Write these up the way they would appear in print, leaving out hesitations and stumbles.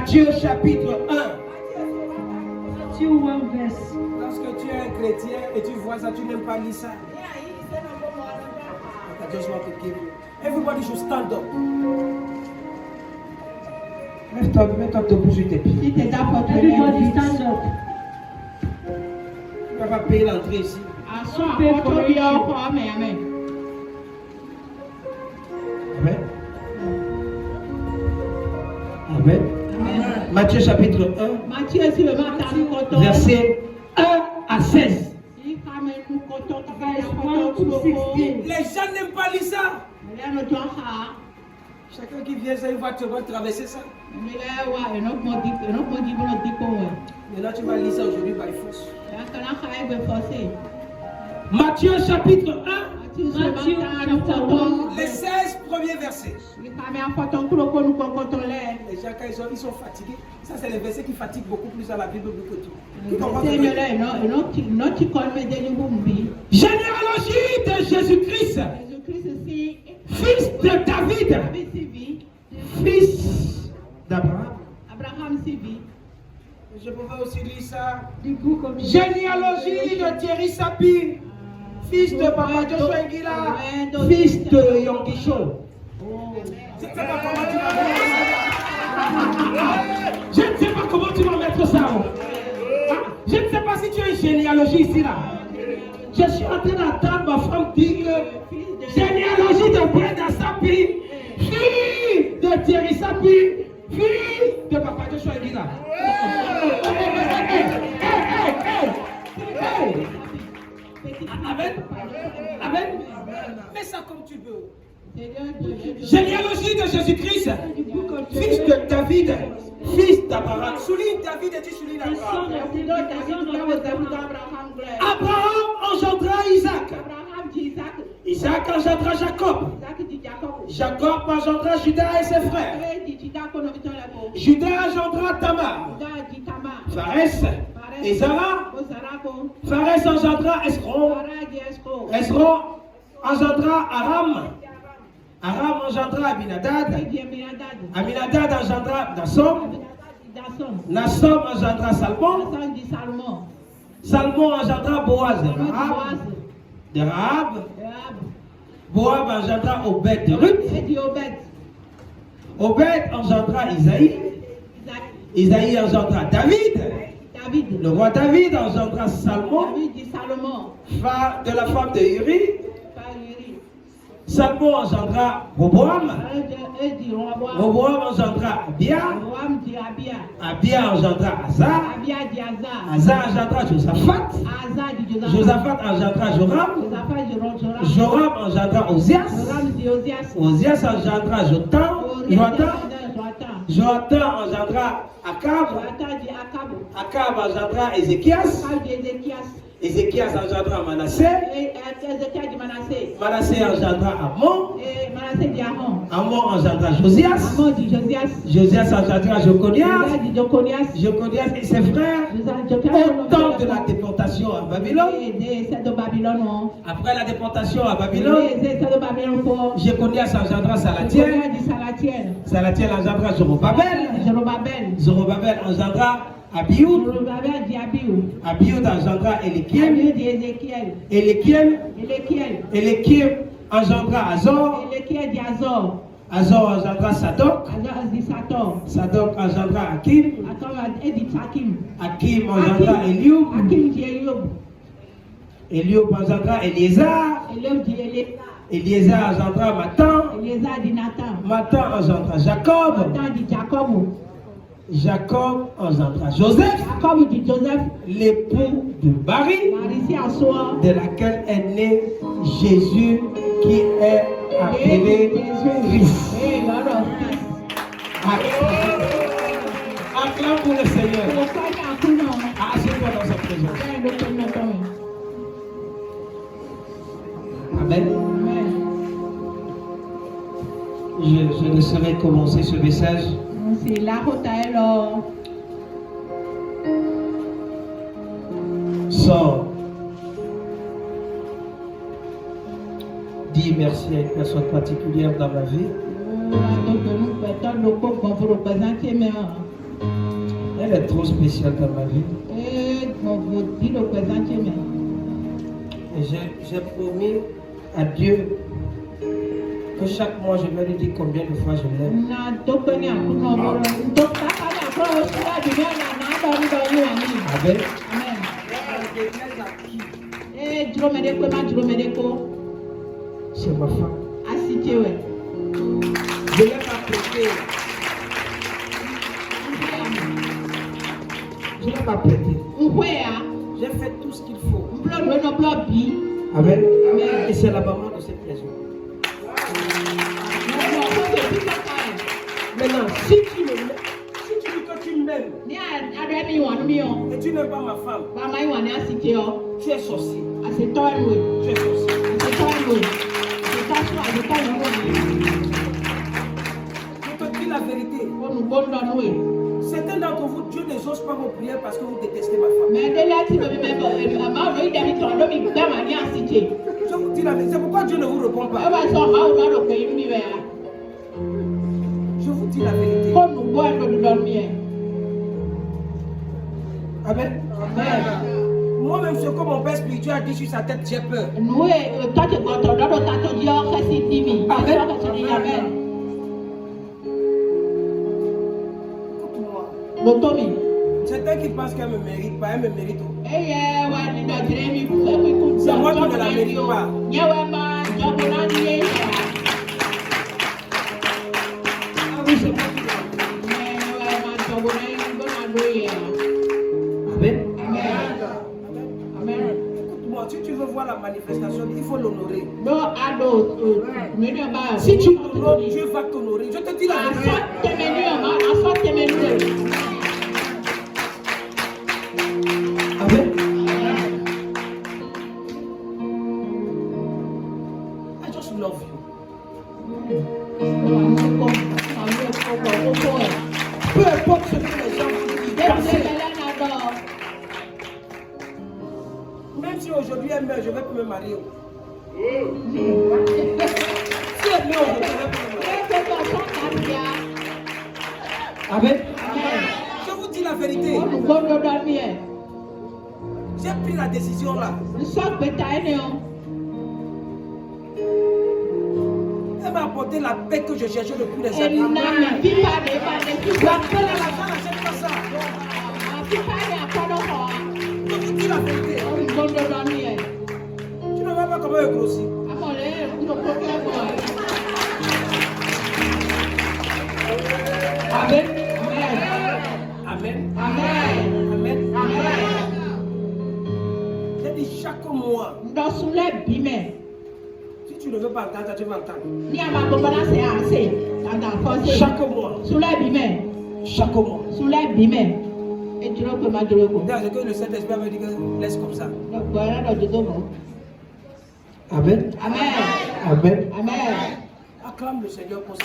Matthieu chapitre 1. Matthieu 1 verse. Lorsque tu es un chrétien et tu vois ça, tu n'aimes pas lire ça. I just want to give you. Everybody should stand up. Lève-toi, mets-toi debout sur tes pieds. Everybody stand up. Tu vas pas payer l'entrée ici. Amen. Amen. Amen. Matthieu chapitre 1, verset 1 à 16. Les gens n'aiment pas lire ça. Chacun qui vient, ça, il va traverser ça. Maintenant, tu vas lire ça aujourd'hui by force. Matthieu chapitre 1, les 16 premiers versets. Les gens, quand ils sont fatigués, ça c'est les versets qui fatiguent beaucoup plus à la Bible que tout. Généalogie de Jésus-Christ, fils de David, fils d'Abraham. Je pouvais aussi lire ça. Généalogie de Thierry Sapi, fils de Papa Joshua Nguila, fils de Yongisho. Je ne sais pas comment tu vas mettre ça. Je ne sais pas comment tu vas mettre ça. Je ne sais pas si tu as une généalogie ici là. Je suis en train d'entendre ma femme dire que généalogie de Brenda Sapi, fille de Thierry Sapi, fille de Papa Joshua Nguila. Amen. Amen. Mets ça comme tu veux. Généalogie de Jésus-Christ, fils de David, fils d'Abraham. Souligne David et tu soulignes Abraham. Abraham engendra Isaac. Isaac engendra Jacob. Jacob engendra Judas et ses frères. Judas engendra Tamar. Pharès et Zara. Pharès engendra Esron. Esron engendra Aram. Aram engendra Aminadab. Aminadab engendra Nassom. Nassom engendra Salmon. Salmon engendra Boaz de Rahab. Boaz engendra Obed de Ruth. Obed engendra Isaïe. Isaïe engendra David. Le roi David engendra Salmon, de la femme de Uri. Salmon engendra Roboam. Roboam engendra Abia. Abia engendra Asa. Asa engendra Josaphat. Josaphat engendra Joram. Joram engendra Osias. Osias engendra Jotam. Jotam engendra Akab. Akab engendra Ézéchias. Ézéchias engendra Manassé. Manassé engendra Amon. Amon engendra Josias. Josias engendra Joconias. Joconias et ses frères. Au temps de la déportation à Babylone. Après la déportation à Babylone, Joconias engendra Salatiel. Salatiel engendra Zorobabel. Zorobabel engendra Abioud. Abioud engendra Éléchiel. Éléchiel engendra Azor. Azor engendra Sadok. Sadok engendra Hakim. Hakim engendra Eliub. Eliub engendra Eliezer. Eliezer engendra Matan. Matan engendra Jacob. Jacob engendra Joseph, l'époux de Marie, de laquelle est né Jésus, qui est appelé Christ. Acclame pour le Seigneur. Assieds-toi dans sa présence. Amen. Je laisserai commencer ce message. Sans dire merci à une personne particulière dans ma vie. Elle est trop spéciale dans ma vie. Et j'ai promis à Dieu que chaque mois je vais lui dire combien de fois je l'aime. Amen. C'est ma femme. Je l'ai pas prêté. Je l'ai pas prêté. J'ai fait tout ce qu'il faut. Amen. Et c'est la maman de cette maison. Maintenant, si tu dis que tu m'aimes et tu n'aimes pas ma femme, tu es sorcier. Tu es sorcier. Je te dis la vérité. Certains d'entre vous, Dieu n'exauce pas vos prières parce que vous détestez ma femme. Je vous dis la vérité. C'est pourquoi Dieu ne vous répond pas. Je vous dis la vérité. Amen. Moi-même, ce que mon père spirituel a dit sur sa tête, j'ai peur. Écoute-moi. Certains qui pensent qu'elle me mérite pas, elle me mérite. C'est moi qui ne la mérite pas. Ah oui, c'est moi qui la mérite. Amen. Écoute-moi, si tu veux voir la manifestation, il faut l'honorer. Si tu l'honores, Dieu va t'honorer. Je te dis la vérité. Amen. I just love you. Peu importe ce que les gens vous disent. Même si aujourd'hui elle meurt, je vais plus me marier. Si elle meurt aujourd'hui, je vais plus me marier. Amen. Je vous dis la vérité. J'ai pris la décision là. Elle m'a apporté la paix que je cherchais depuis des années. La paix et l'argent n'achètent pas ça. Je vous dis la vérité. Tu ne vois pas comment elle grossit. Amen. Amen. Amen. J'ai dit chaque mois. Si tu ne veux pas entendre, tu vas entendre. Chaque mois. Chaque mois. C'est que le Saint-Esprit me dit que laisse comme ça. Amen. Amen. Acclame le Seigneur pour ça.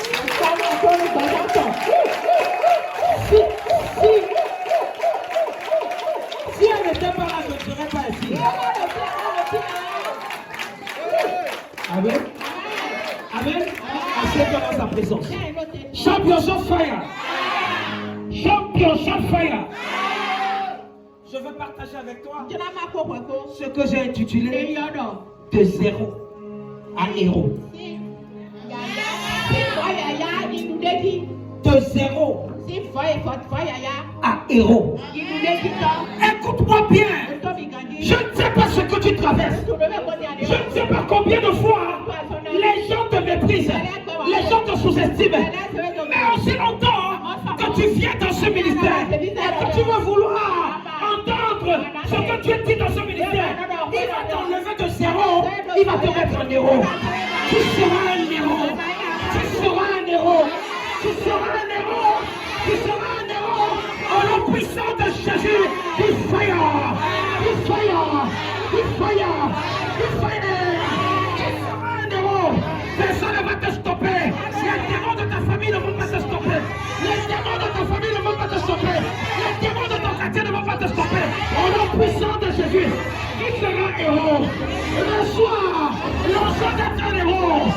Si elle n'était pas là, je ne serais pas ici. Amen. Amen. Accepte dans sa présence. Championship fire. Championship fire. Je veux partager avec toi ce que j'ai intitulé de zéro à héros. De zéro à héros. Écoute-moi bien. Je ne sais pas ce que tu traverses. Je ne sais pas combien de fois les gens te méprisent, les gens te sous-estiment. Mais aussi longtemps que tu viens dans ce ministère et que tu vas vouloir entendre ce que tu dis dans ce ministère, il va t'enlever de zéro, il va te mettre en héros. Tu seras un héros. Tu seras un héros. Tu seras un héros. Tu seras un héros. Au nom puissant de Jésus, il fire. Il fire. Il fire. Il fire. Tu seras un héros. Personne ne va te stopper. Les démons de ta famille ne vont pas te stopper. Les démons de ta famille ne vont pas te stopper. Les démons de ton quartier ne vont pas te stopper. Au nom puissant de Jésus, il sera héros. Le soir d'être un héros.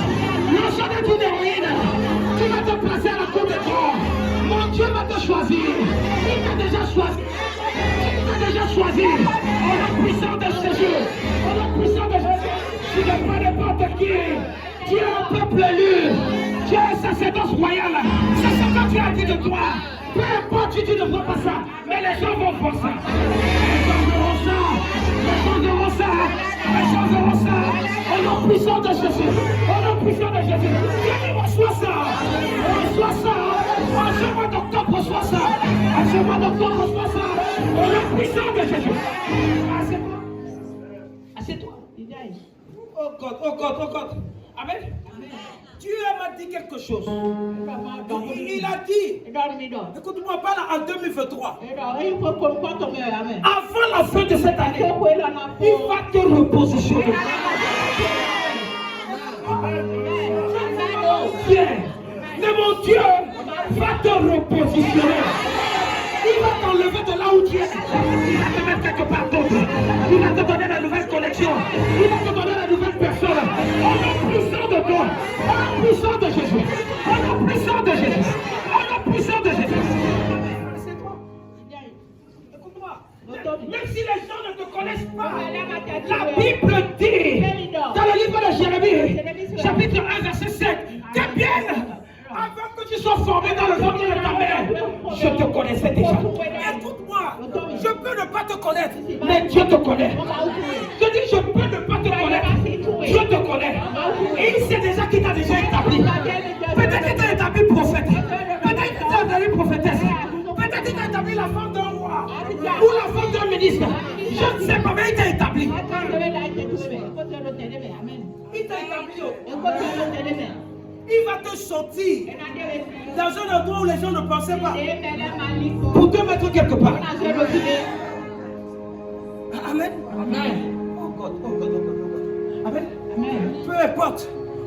Le soir d'être une héroïne. Tu vas te placer à la cour de toi. Mon Dieu va te choisir. choisi. Tu t'es déjà choisi. Au nom puissant de Jésus. Au nom puissant de Jésus. Tu n'es pas n'importe qui. Tu es un peuple élu. Tu es un sacerdoce royal. C'est ce que Dieu a dit de toi. Peu importe si tu ne vois pas ça, mais les gens vont voir ça. Les gens verront ça. Les gens verront ça. Les gens verront ça. Au nom puissant de Jésus. Au nom puissant de Jésus. Viens, reçois ça. Reçois ça. En ce mois d'octobre, reçois ça. En ce mois d'octobre, reçois ça. Au nom puissant de Jésus. Assieds-toi. Assieds-toi. Oh God, oh God, oh God. Amen. Dieu m'a dit quelque chose. Il a dit, écoute-moi, parle en 2023. Avant la fin de cette année, il va te repositionner. Mais mon Dieu va te repositionner. Il va t'enlever de là où tu es. Il va te mettre quelque part d'autre. Il va te donner la nouvelle connexion. Il va te donner la nouvelle personne. Au nom puissant de toi. Au nom puissant de Jésus. Au nom puissant de Jésus. Au nom puissant de Jésus. C'est toi. Écoute-moi. Même si les gens ne te connaissent pas, la Bible dit, dans le livre de Jérémie, chapitre 1, verset 7, que bien, avant que tu sois formé dans le ventre de ta mère, je te connaissais déjà. Écoute-moi, je peux ne pas te connaître, mais Dieu te connaît. Je dis, je peux ne pas te connaître, Dieu te connaît. Et il sait déjà qui t'a déjà établi. Peut-être qu'il t'a établi prophète, peut-être qu'il t'a établi prophétesse, peut-être qu'il t'a établi la femme d'un roi ou la femme d'un ministre. Je ne sais pas, mais il t'a établi. Il t'a établi. Il va te sortir dans un endroit où les gens ne pensaient pas pour te mettre quelque part. Amen. Amen. Oh God, oh God, oh God, oh God. Amen. Amen. Peu importe.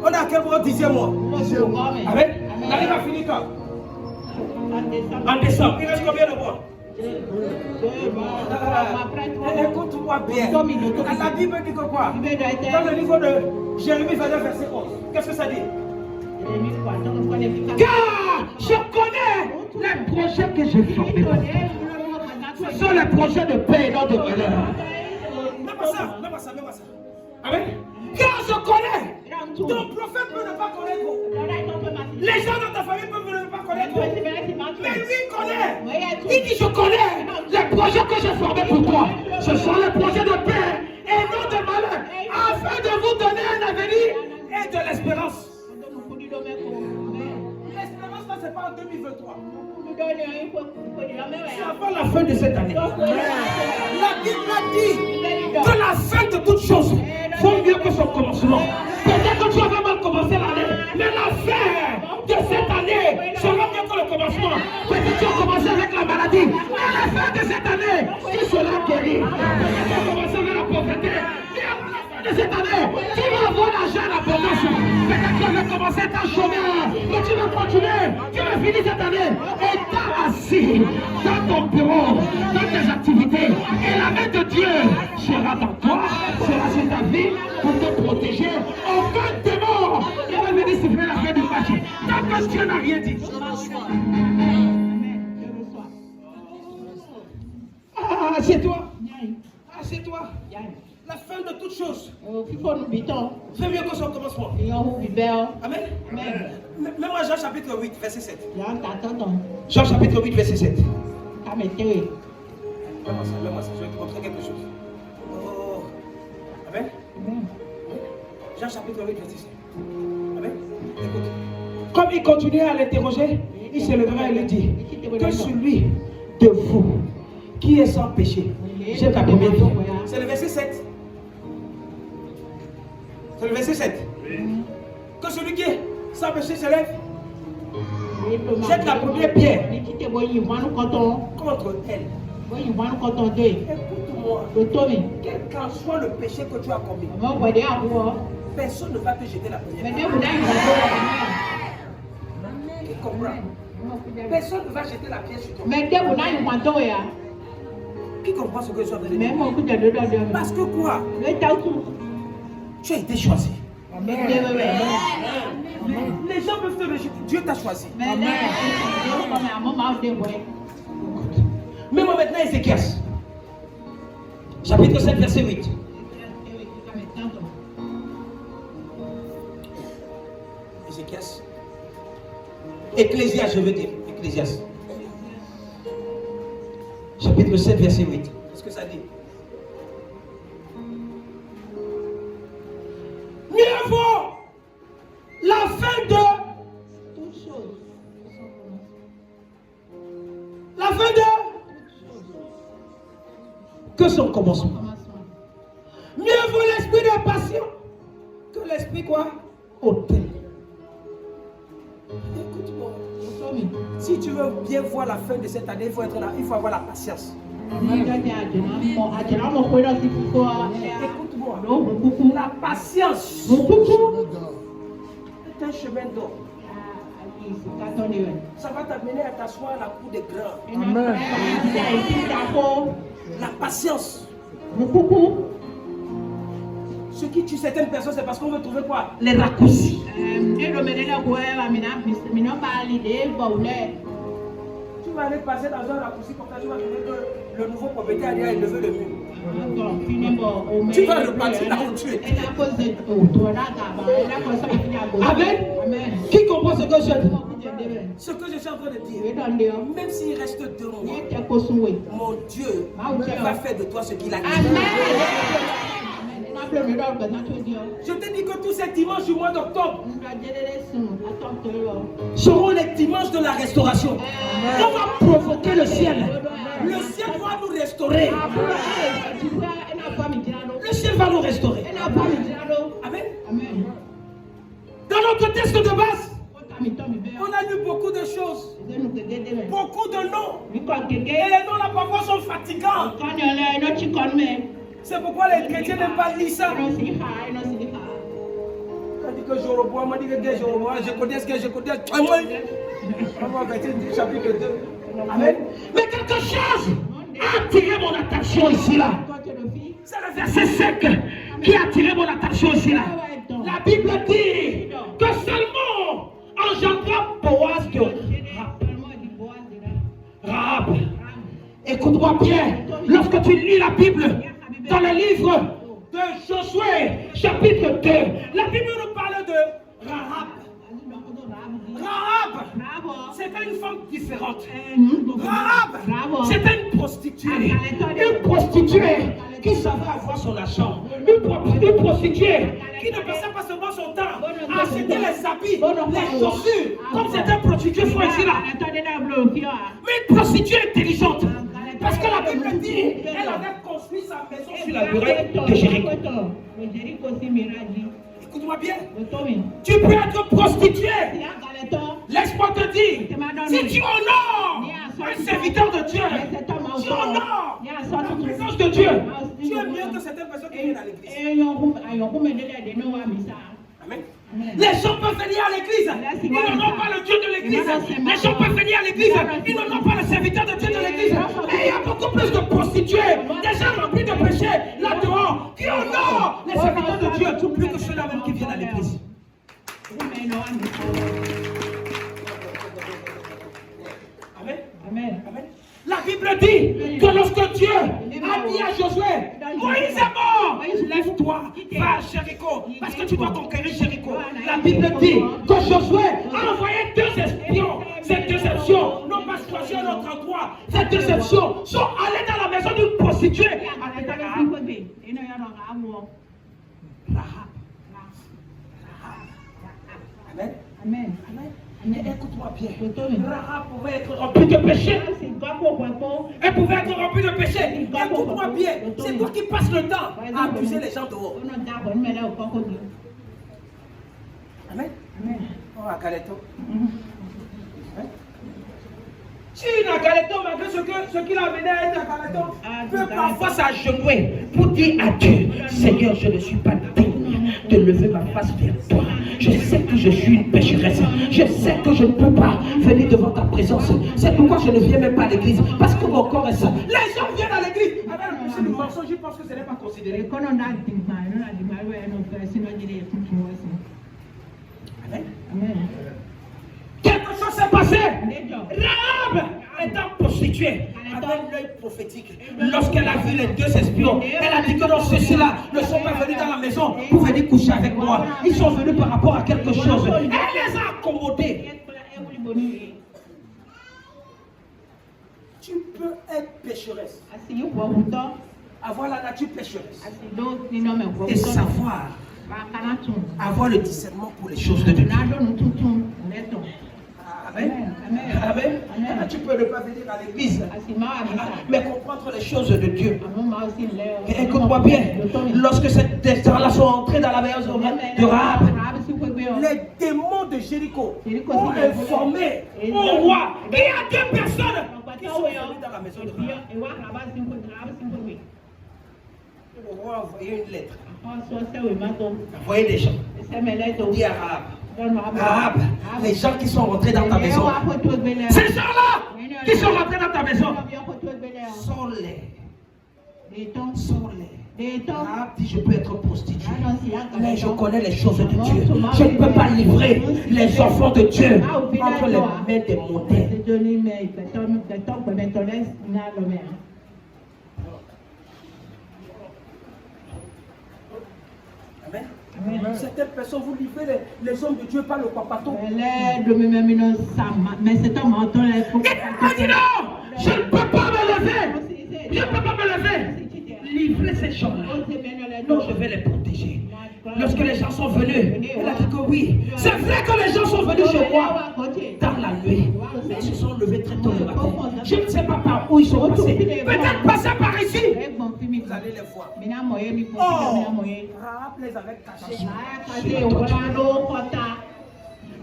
On a quel moment, dixième-mois. Amen. L'année va finir quand? En décembre. Il reste combien de mois? Écoute-moi bien. La Bible dit que quoi? Dans le livre de Jérémie 29, verset 11. Qu'est-ce que ça dit? Car je connais les projets que j'ai formés. Ce sont les projets de paix et non de malheur. Même pas ça, même pas ça, même pas ça. Amen. Car je connais. Ton prophète peut ne pas connaître. Les gens dans ta famille peuvent ne pas connaître. Mais lui connaît. Il dit je connais les projets que j'ai formés pour toi. Ce sont les projets de paix et non de malheur. Afin de vous donner un avenir et de l'espérance. L'espérance là c'est pas en 2023. C'est avant la fin de cette année. La Bible a dit que la fin de toute chose vaut mieux que son commencement. Peut-être que tu avais mal commencé l'année, mais la fin de cette année sera mieux que le commencement. Peut-être que tu as commencé avec la maladie, mais la fin de cette année, tu seras guéri. Peut-être que tu as commencé avec la pauvreté, mais à la fin de cette année, tu vas avoir l'argent en abondance. Peut-être que tu avais commencé ta chômeur, mais tu vas continuer, tu vas finir cette année. Et t'as assis dans ton bureau, dans tes activités, et la main de Dieu sera dans toi, sera sur ta vie pour te protéger. Aucun démon ne va venir siffler la fin du match. Tant que Dieu n'a rien dit. Ah, c'est toi. Ah, c'est toi. La fin de toute chose. C'est mieux que son commencement. Amen. Mets-moi Jean chapitre 8, verset 7. Jean chapitre 8, verset 7. Mets-moi ça, je vais te montrer quelque chose. Oh. Amen. Jean chapitre 8, verset 7. Amen. Écoute. Comme il continuait à l'interroger, il se levera et lui dit que celui de vous qui est sans péché, j'ai ta première vie. C'est le verset 7. C'est le verset 7. Que celui qui est sans péché se lève. Jette la première pierre contre elle. Écoute-moi. Quel qu'en soit le péché que tu as commis, personne ne va te jeter la première pierre. Tu comprends? Personne ne va jeter la pierre sur toi. Qui comprend ce que je suis en train de dire? Parce que quoi? Tu as été choisi. Les gens peuvent te rejeter. Dieu t'a choisi. Mets-moi maintenant Ézéchias. Chapitre 7, verset 8. Ézéchias. Ecclésias, je veux dire. Ecclésias. Chapitre 7, verset 8. Qu'est-ce que ça dit? Mieux vaut la fin de toute chose. La fin de que son commencement. Mieux vaut l'esprit de passion que l'esprit quoi? Hôtel. Écoute-moi. Si tu veux bien voir la fin de cette année, il faut être là, il faut avoir la patience. Écoute-moi. La patience est un chemin d'or. Ça va t'amener à t'asseoir à la cour des grands. Amen. La patience. Ce qui tue certaines personnes, c'est parce qu'on veut trouver quoi? Les raccourcis. Tu vas aller passer dans un raccourci comme ça, tu vas trouver que le nouveau propriétaire a élevé le mur. Tu vas repartir là où tu es. Amen. Qui comprend ce que je dis? Ce que je suis en train de dire, même s'il reste 2 mois, mon Dieu va faire de toi ce qu'il a dit. Je te dis que tous ces dimanches du mois d'octobre seront les dimanches de la restauration. On va provoquer le ciel. Le ciel va nous restaurer. Le ciel va nous restaurer. Amen. Dans notre texte de base, on a lu beaucoup de choses, beaucoup de noms. Et les noms là parfois sont fatigants. C'est pourquoi les chrétiens n'aiment pas lire ça. On dit que Jéroboam, on dit que Jéroboam, je connais ce que je connais. On va verser du chapitre 2. Amen. Mais quelque chose a attiré mon attention ici là. C'est le verset 5 qui a attiré mon attention ici là. La Bible dit que seulement engendra Boaz de Rahab. Écoute-moi bien, lorsque tu lis la Bible, dans le livre de Josué, chapitre 2, la Bible nous parle de Rahab. Rahab, c'était une femme différente. Rahab, c'était une prostituée. Une prostituée qui savait avoir son argent. Une prostituée qui ne passait pas seulement son temps à acheter les habits, les chaussures, comme certaines prostituées font ici là. Mais une prostituée intelligente. Parce que la Bible dit, elle avait construit sa maison sur la muraille de Jéricho. Écoute-moi bien. Tu peux être prostitué. Laisse-moi te dire, si tu honores un serviteur de Dieu, tu honores la présence de Dieu, tu es mieux que certaines personnes qui viennent à l'église. Amen. Les gens peuvent venir à l'église, ils n'honorent pas le Dieu de l'église. Les gens peuvent venir à l'église, ils n'honorent pas le serviteur de Dieu de l'église. Et il y a beaucoup plus de prostituées, des gens remplis de péchés là-dehors, qui honorent les serviteurs de Dieu, plus que ceux-là même qui viennent à l'église. Amen. Amen. Amen. La Bible dit que lorsque Dieu a dit à Josué, Moïse est mort, lève-toi, va à Jéricho, parce que tu dois conquérir Jéricho. La Bible dit que Josué a envoyé 2 espions. Ces 2 espions n'ont pas choisi un autre endroit. Ces 2 espions sont allés dans la maison d'une prostituée. Rahab. Amen. Amen. Amen. Mais écoute-moi bien, Rahab pouvait être rempli de péché. Elle pouvait être remplie de péché. Écoute-moi bien, c'est toi qui passes le temps à abuser les gens dehors. Amen. Oh, à Galeto. Si la Galeto, malgré ce qu'il a amené à être à Galeto, peut parfois s'agenouiller pour dire à Dieu, Seigneur, je ne suis pas digne de lever ma face vers toi. Je sais que je suis une pécheresse. Je sais que je ne peux pas venir devant ta présence. C'est pourquoi je ne viens même pas à l'église. Parce que mon corps est ça. Les gens viennent à l'église. Avec le péché du mensonge, je pense que ce n'est pas considéré. Amen. Amen. Quelque chose s'est passé. Rahab étant prostituée. prostituée avait l'œil prophétique. Lorsqu'elle a vu les deux espions, elle a dit que non, ceux-là ne sont pas venus dans la maison pour venir coucher avec moi. Ils sont venus par rapport à quelque chose. Elle les a accommodés. Tu peux être pécheresse, avoir la nature pécheresse et savoir avoir le discernement pour les choses de Dieu. Amen. Amen. Tu peux ne pas venir à l'église, mais comprendre les choses de Dieu. Et écoute-moi bien, lorsque ces gens-là sont entrés dans la maison de Rahab, les démons de Jéricho ont informé au roi qu'il y a deux personnes qui sont venues dans la maison de Rahab. Le roi a envoyé une lettre. Il a envoyé des gens. Il dit à Rahab, Rahab, les gens qui sont rentrés dans ta maison, ces gens-là qui sont rentrés dans ta maison, sors-les. Rahab dit, je peux être prostituée, mais je connais les choses de Dieu. Je ne peux pas livrer les enfants de Dieu entre les mains des mondains. Amen. Certaines personnes, vous livrez les hommes de Dieu par le papato. Mais dis non, je ne peux pas me lever. Je ne peux pas me lever. Livrer ces gens-là. Non, je vais les protéger. Lorsque les gens sont venus, elle a dit que oui. C'est vrai que les gens sont venus chez moi dans la nuit. Mais ils se sont levés très tôt le matin. Je ne sais pas par où ils sont passés. Peut-être passés par ici. Vous allez les voir. Oh, Rahab les avait cachés.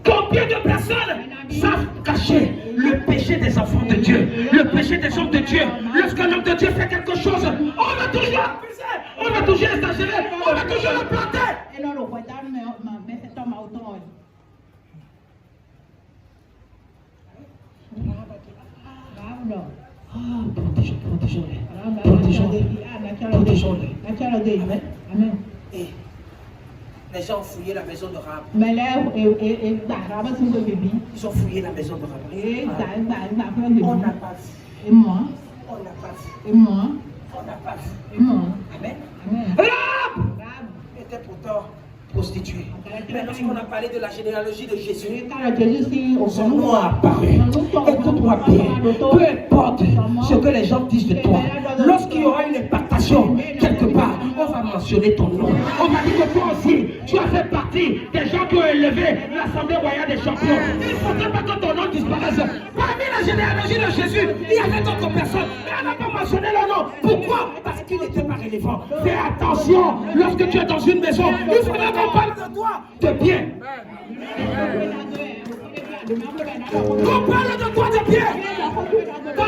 Combien de personnes savent cacher le péché des enfants de Dieu, le péché des hommes de Dieu? Lorsqu'un homme de Dieu fait quelque chose, on va toujours accuser, on va toujours exagérer, on va toujours le planter. Protégeons-les. Amen. Et les gens ont fouillé la maison de Rahab. Ils ont fouillé la maison de Rahab. On n'a pas vu. On n'a pas vu. On n'a pas vu. Amen. Rahab était pourtant prostituée. Mais lorsqu'on a parlé de la généalogie de Jésus, son nom a apparu. Écoute-moi bien, peu importe ce que les gens disent de toi, lorsqu'il y aura une impactation quelque part, on va mentionner ton nom. On va dire que toi aussi, tu as fait partie des gens qui ont élevé l'Assemblée royale des champions. Il ne faudrait pas que ton nom disparaisse. Parmi la généalogie de Jésus, il y avait d'autres personnes, mais on n'a pas mentionné leur nom. Pourquoi? Parce qu'il n'était pas relevant. Fais attention, lorsque tu es dans une maison, il faudra qu'on parle de toi, de bien. Qu'on parle de toi de bien. Dans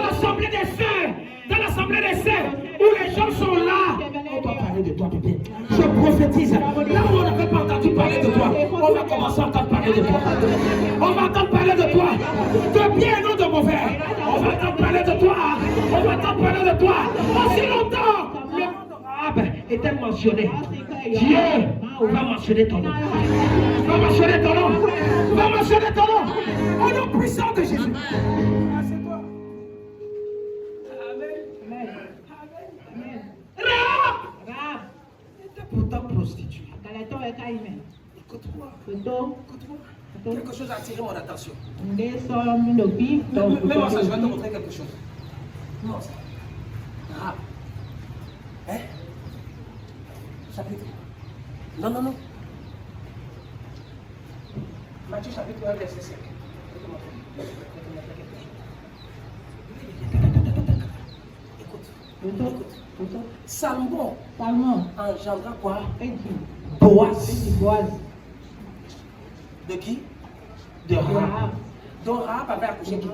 l'assemblée des sœurs, où les gens sont là, on doit parler de toi de bien. Je prophétise, là où on n'avait pas entendu parler de toi, on va commencer à entendre parler de toi. On va entendre parler de toi, de bien et non de mauvais. On va entendre parler de toi, on va entendre parler de toi. Aussi longtemps, le nom de Rahab était mentionné. Dieu va mentionner ton nom. Va mentionner ton nom. Va mentionner ton nom. Au nom puissant de Jésus. Assieds-toi. Amen. Amen. Rahab était pourtant prostituée. Écoute-moi. Quelque chose a attiré mon attention. Mets-moi ça, je vais te montrer quelque chose. Non, ça. Rahab. Hein? Chapitre. Non. Matthieu chapitre 1, verset 5. Écoute. Salomon engendra quoi? Boaz. De qui? De Rahab. Donc Rahab avait accouché qui?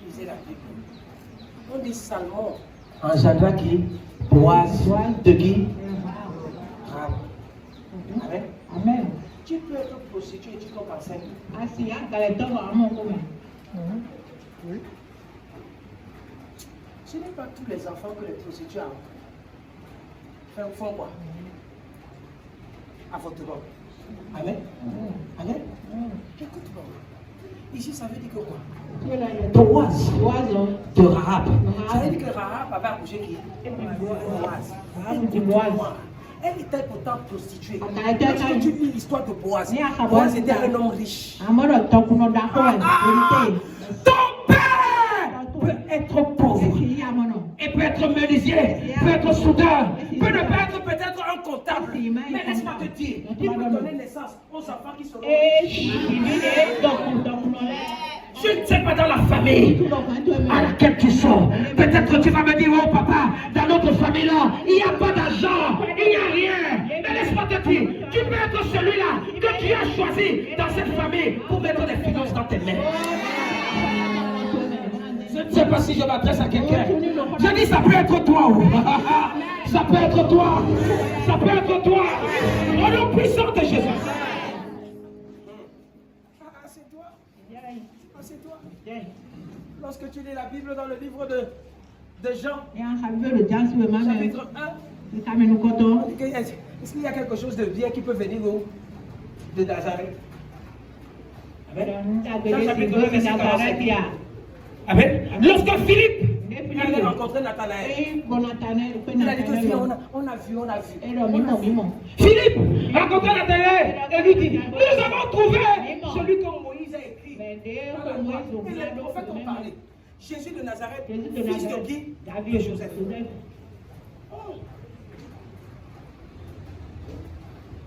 Lisez la Bible. On dit Salomon engendra qui? Boaz. De qui? Rahab. Amen. Tu peux être prostituée et tu tombes enceinte. Oui. Ce n'est pas tous les enfants que les prostituées font quoi? Avortement. Amen. Amen. Écoute-moi. Ici, ça veut dire que quoi? Boaz de Rahab. Ça veut dire que Rahab avait accouché qui? Boaz. Elle était pourtant prostituée. Lorsque tu lis l'histoire de Boaz, Boaz était un homme riche. Ton père peut être pauvre, et peut être menuisier, peut être soudeur, peut ne pas être peut-être un comptable. Mais laisse-moi te dire, il peut donner naissance aux enfants qui seront riches. Je ne sais pas dans la famille à laquelle tu sors. Peut-être que tu vas me dire, oh papa, dans notre famille là, il n'y a pas d'argent, il n'y a rien. Mais laisse-moi te dire, tu peux être celui-là que tu as choisi dans cette famille pour mettre des finances dans tes mains. Je ne sais pas si je m'adresse à quelqu'un. Je dis, ça peut être toi. Ça peut être toi. Ça peut être toi. Au nom puissant de Jésus. C'est toi. C'est toi. Lorsque tu lis la Bible dans le livre de Jean, chapitre 1, est-ce qu'il y a quelque chose de bien qui peut venir de Nazareth? Amen. Amen. Lorsque Philippe a rencontré Nathanaël, il a dit que on a vu. Philippe rencontra Nathanaël et lui dit, nous avons trouvé celui que Moïse a écrit. Et les prophètes ont parlé. Jésus de Nazareth, fils de qui? De Joseph.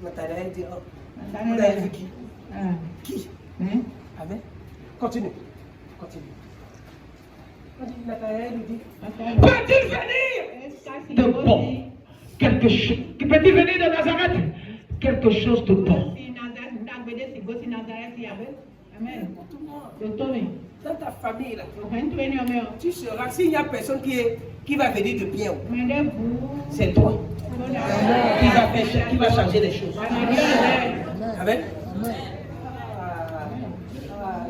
Nathanaël dit, vous avez vu qui? Qui? Amen. Continue. Nathanaël lui dit, peut-il venir de bon? Peut-il venir de Nazareth? Quelque chose de bon. Amen. Dans ta famille, là, tu seras, s'il n'y a personne qui va venir de bien, c'est toi qui va changer les choses. Amen.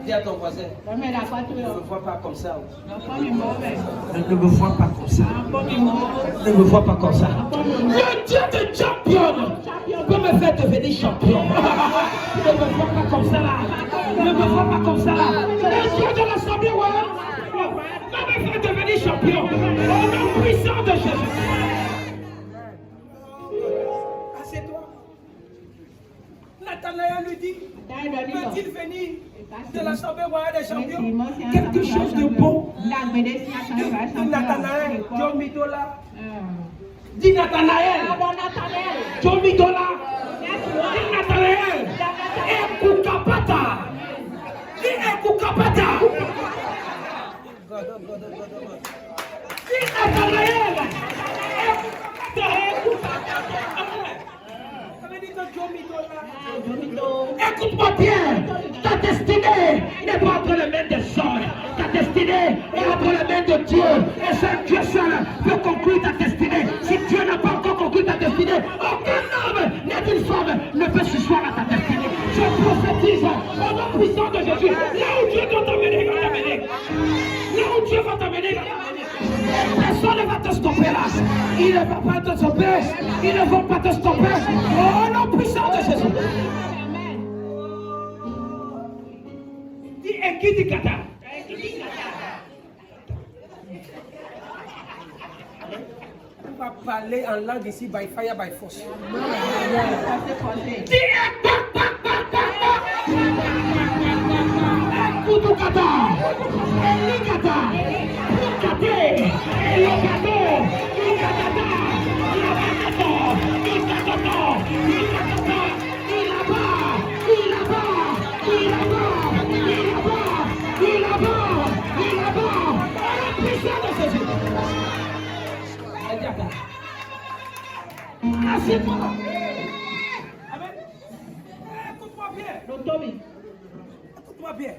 Dis à ton voisin, ne me vois pas comme ça. Ne me vois pas comme ça. Ne me vois pas comme ça. Le Dieu de champion peut me faire devenir champion. Ne me vois pas comme ça là. Ne me vois pas comme ça là. Le Dieu de l'Assemblée, peut me faire devenir champion. Au nom puissant de Jésus. Assieds-toi. Nathanaël lui dit, peut-il venir de l'Assemblée royale des champions quelque chose de bon? Dit Nathanaël, John Midola. Dis Nathanaël, John Midola. Dis Nathanaël, Ekukapata. Dis Ekukapata. Dis Nathanaël, écoute-moi bien, ta destinée n'est pas entre les mains des hommes, ta destinée est entre les mains de Dieu, et seul Dieu seul peut conclure ta destinée. Si Dieu n'a pas encore conclu ta destinée, aucun homme ni une femme ne peut s'asseoir à ta destinée. Je prophétise au nom puissant de Jésus, là où Dieu doit t'amener, il va t'amener. Là où Dieu va t'amener, il va t'amener. Personne ne va te stopper là. Il ne va pas te stopper. Ils ne vont pas te stopper. Oh, nom puissant de Jésus. Dis Ekidikata. On va parler en langue ici, by fire, by force. Dis Ekudukata. Elikata. Ukate. Elokado. Ikatata. Assieds-toi. Écoute-moi bien. Écoute-moi bien.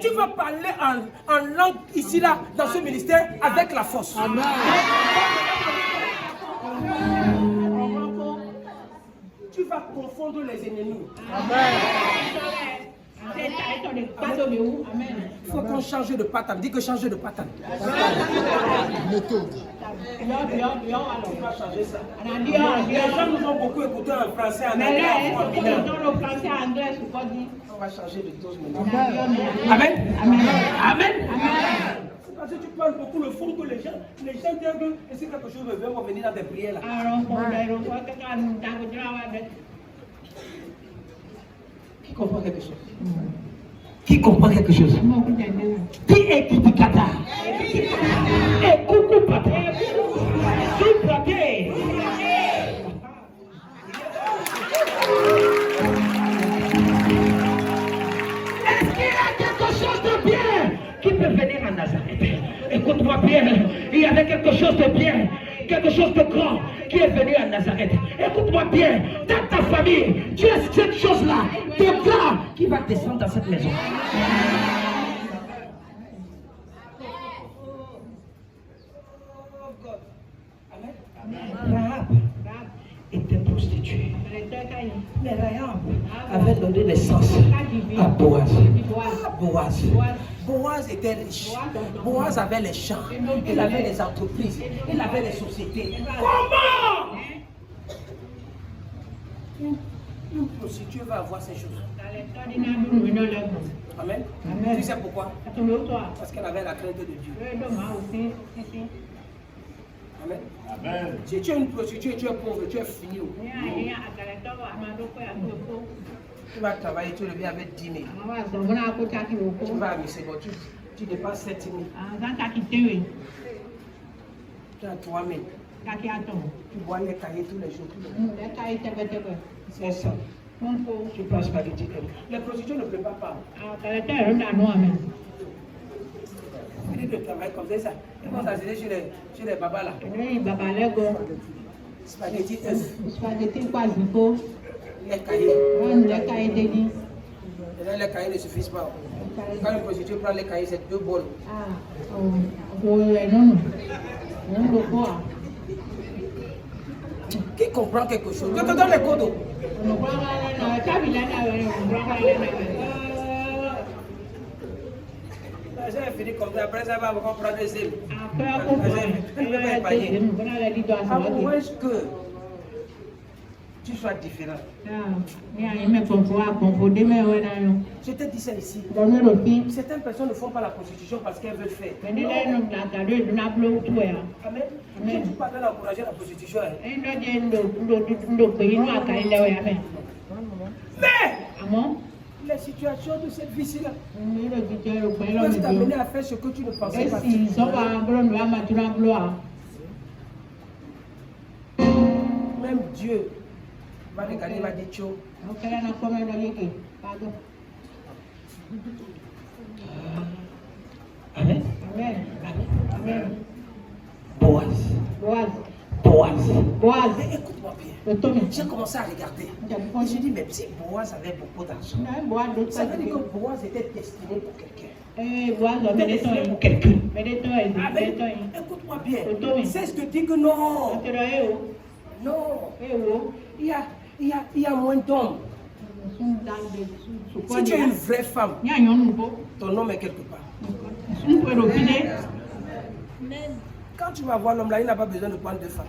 Tu vas parler en langue ici, là, dans ce ministère, avec la force. Amen. Tu vas confondre les ennemis. Amen. Il faut qu'on change de pattern. Dis que changer de pattern. Tu vas changer ça. Les gens nous ont beaucoup écouté en français, en anglais, en anglais. On va changer de dose maintenant. Amen. Amen. C'est parce que tu parles beaucoup le fond que les gens disent que c'est quelque chose de bien pour venir dans tes prières là. Qui comprend quelque chose? Qui comprend quelque chose? Qui est Kikikata? Et coucou papa. Qui protège? Est-ce qu'il y a quelque chose de bien qui peut venir à Nazareth? Écoute-moi bien, il y avait quelque chose de bien, quelque chose de grand qui est venu à Nazareth. Écoute-moi bien, dans ta famille, tu as cette chose-là, de grand, qui va descendre dans cette maison. Rahab était prostituée. Mais Rahab avait donné naissance à Boaz. Boaz était riche. Boaz avait les champs. Il avait les entreprises. Il avait les sociétés. Comment une prostituée va avoir ces choses? Amen. Tu sais pourquoi? Parce qu'elle avait la crainte de Dieu. Amen. Amen. Si tu es une prostituée, tu es pauvre, tu es fini. Tu vas travailler, tu reviens avec 10 000. Tu vas à Missébo, tu dépasses 7 000. Tu as 3 000. Tu bois les cahiers tous les jours. C'est ça. Tu passes par les tickets. Les prostituées ne préparent pas. Il de travail comme ça. Ils vont s'asseoir chez les babas là. Spaghetti œufs. Les cahiers. Les cahiers ne suffisent pas. Quand une prostituée prend les cahiers, c'est 2 bols. Qui comprend quelque chose? Je te donne les codes. J'ai fini comme ça, après ça va encore prendre des ailes. À moins que tu sois différent. Je te dis ça ici. Certaines personnes ne font pas la prostitution parce qu'elles veulent faire. Amen. Je ne suis pas dans d'encourager la prostitution. Mais les situations de cette vie-ci-là peuvent t'amener à faire ce que tu ne pensais pas. Même Dieu va regarder, va dire ciao. Amen. Amen. Boaz. Écoute-moi bien. J'ai commencé à regarder. J'ai dit, mais si Boaz avait beaucoup d'argent, ça veut dire que Boaz était destiné pour quelqu'un. Pour quelqu'un. Écoute-moi bien. C'est ce que dit que non. Non. Il y a moins d'hommes. Si tu es une vraie femme, ton homme est quelque part. Quand tu vas voir l'homme là, il n'a pas besoin de prendre 2 femmes.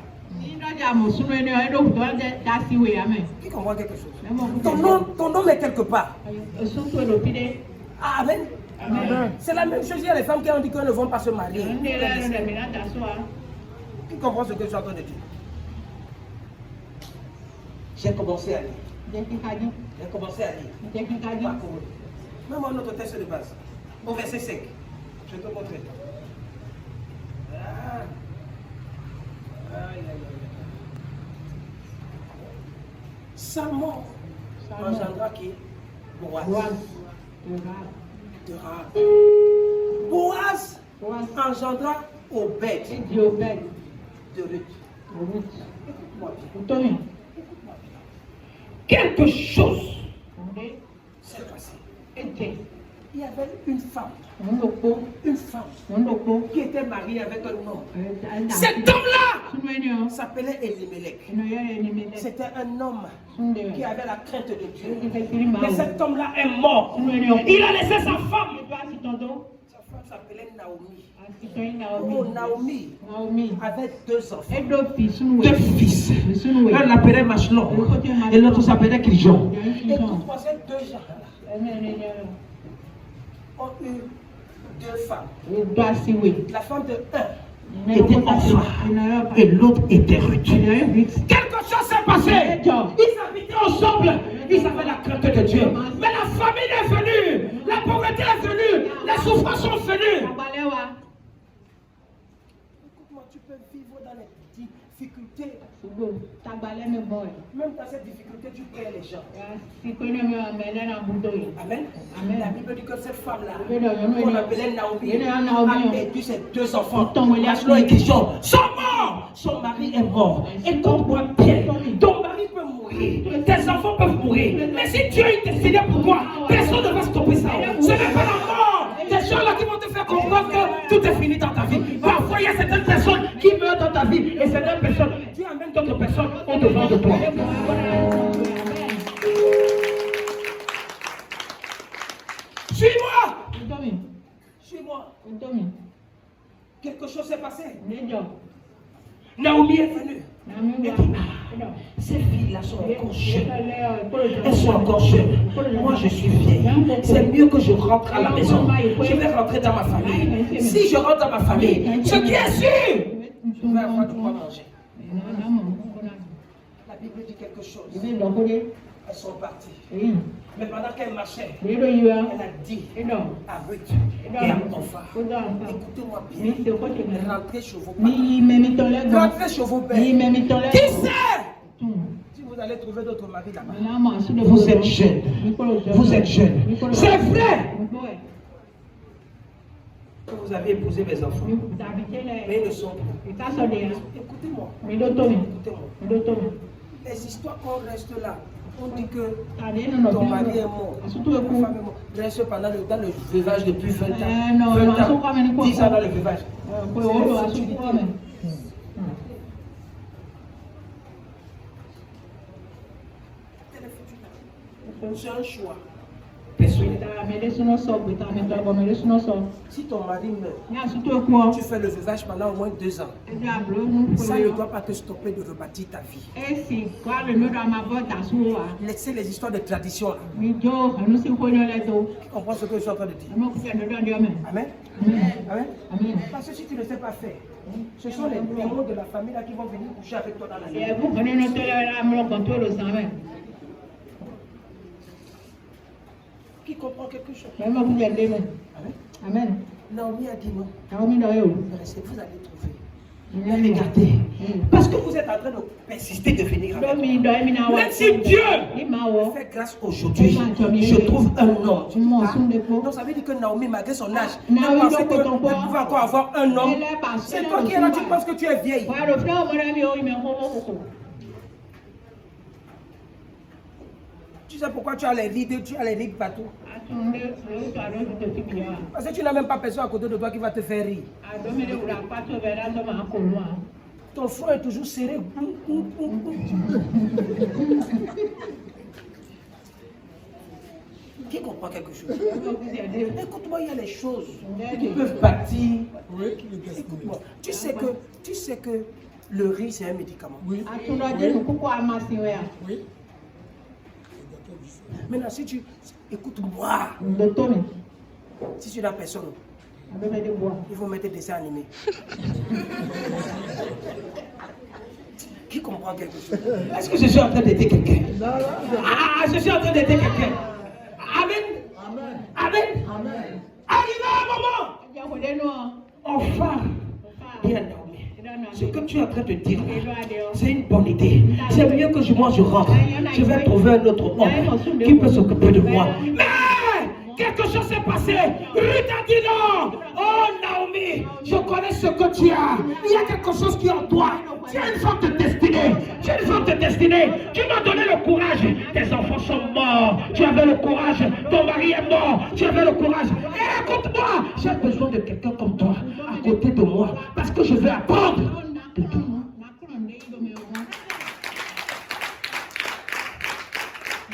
Qui comprend quelque chose? Ton homme est quelque part. Amen. C'est la même chose. Il y a les femmes qui ont dit qu'elles ne vont pas se marier. Qui comprend ce que je suis en train de dire? J'ai commencé à lire. Même un autre texte de base. Au verset 5. Je vais te montrer. Salmon engendra qui? Boaz. Boaz engendra Obed de Ruth. Écoute-moi bien. Quelque chose s'est passé. Il y avait une femme qui était mariée avec un homme. Cet homme-là s'appelait Elimelech. C'était un homme qui avait la crainte de Dieu. Mais cet homme-là est mort. Il a laissé sa femme. Sa femme s'appelait Naomi. Naomi. Oh, Naomi avait 2 enfants. 2 2 fils. L'un l'appelait Machlon et l'autre s'appelait Krijon. Écoute-moi, ces 2 gens-là ont eu 2 femmes. La femme de 1 était Orpha et l'autre était Ruth. Quelque chose s'est passé. Ils habitaient ensemble. Ils avaient la crainte de Dieu. Mais la famine est venue. La pauvreté est venue. Les souffrances sont venues. Écoute-moi, tu peux vivre dans les difficultés. Même dans cette difficulté, tu payes les gens. Amen. La Bible dit que cette femme-là, qu'on appelait Naomi, a perdu ses 2 enfants. Machlon et Krijon sont morts. Son mari est mort. Écoute-moi bien. Ton mari peut mourir. Tes enfants peuvent mourir. Mais si Dieu est destiné pour toi, personne ne va stopper ça. Ce n'est pas la mort. Des gens-là qui vont te faire comprendre que tout est fini dans ta vie. Parfois, il y a certaines personnes qui meurent dans ta vie et certaines personnes, Dieu amène d'autres personnes au devant de toi. Suis-moi. Suis-moi. Quelque chose s'est passé. Naomi est venue. Et dit, ces filles-là sont encore jeunes. Elles sont encore jeunes. Moi, je suis vieille. C'est mieux que je rentre à la maison. Je vais rentrer dans ma famille. Si je rentre dans ma famille, ce qui est sûr, je vais avoir de quoi manger. La Bible dit quelque chose. Elles sont parties. Mais pendant qu'elles marchaient, elle a dit à Ruth et à Orpha, écoutez-moi bien, rentrez chez vos parents. Rentrez chez vos pères. Qui sait si vous allez trouver d'autres maris là-bas? Vous êtes jeunes. Vous êtes jeunes. C'est vrai que vous avez épousé mes enfants. Mais ils ne sont pas. Écoutez-moi. Écoutez-moi. Les histoires qu'on reste là. On dit que ton mari est mort, ta femme est morte. Reste pendant dans le veuvage depuis 20 ans. 20 ans, 10 ans dans le veuvage. C'est un choix personnel. Si ton mari meurt, tu fais le veuvage pendant au moins 2 ans. Ça ne doit pas te stopper de rebâtir ta vie. Laissez les histoires de tradition là. Tu comprends ce que je suis en train de dire? Amen. Amen. Parce que si tu ne sais pas faire, ce sont les démons de la famille là qui vont venir coucher avec toi dans la nuit. Qui comprend quelque chose? Amen. Amen. Naomi a dit non. Vous allez trouver. Regardez. Parce que vous êtes en train de persister de venir avec moi. Même si Dieu me fait grâce aujourd'hui, je trouve un homme. Donc ça veut dire que Naomi, malgré son âge, elle pensait qu'elle pouvait encore avoir un homme. C'est toi qui es là, tu penses que tu es vieille. Tu sais pourquoi tu as les rides partout? Parce que tu n'as même pas personne à côté de toi qui va te faire rire. Ton front est toujours serré. Qui comprend quelque chose? Écoute-moi, il y a les choses qui peuvent bâtir. Écoute-moi, tu sais que le riz c'est un médicament. Oui. Maintenant, si tu... Écoute-moi. Si tu n'as personne, il faut mettre des dessins animés. Qui comprend quelque chose? Est-ce que je suis en train d'aider quelqu'un? Ah, je suis en train d'aider quelqu'un. Amen. Amen. Arrivé à un moment. Enfin, bien ce que tu es en train de dire, c'est une bonne idée. C'est mieux que moi je rentre. Je vais trouver un autre homme qui peut s'occuper de moi. Mais quelque chose s'est passé. Ruth a dit non. Oh Naomi, je connais ce que tu as. Il y a quelque chose qui est en toi. Tu as une forte destinée. Tu as une forte destinée. Tu m'as donné le courage. Tes enfants sont morts. Tu avais le courage. Ton mari est mort. Tu avais le courage. Et écoute-moi, j'ai besoin de quelqu'un comme toi à côté de moi. Parce que je vais apprendre de toi.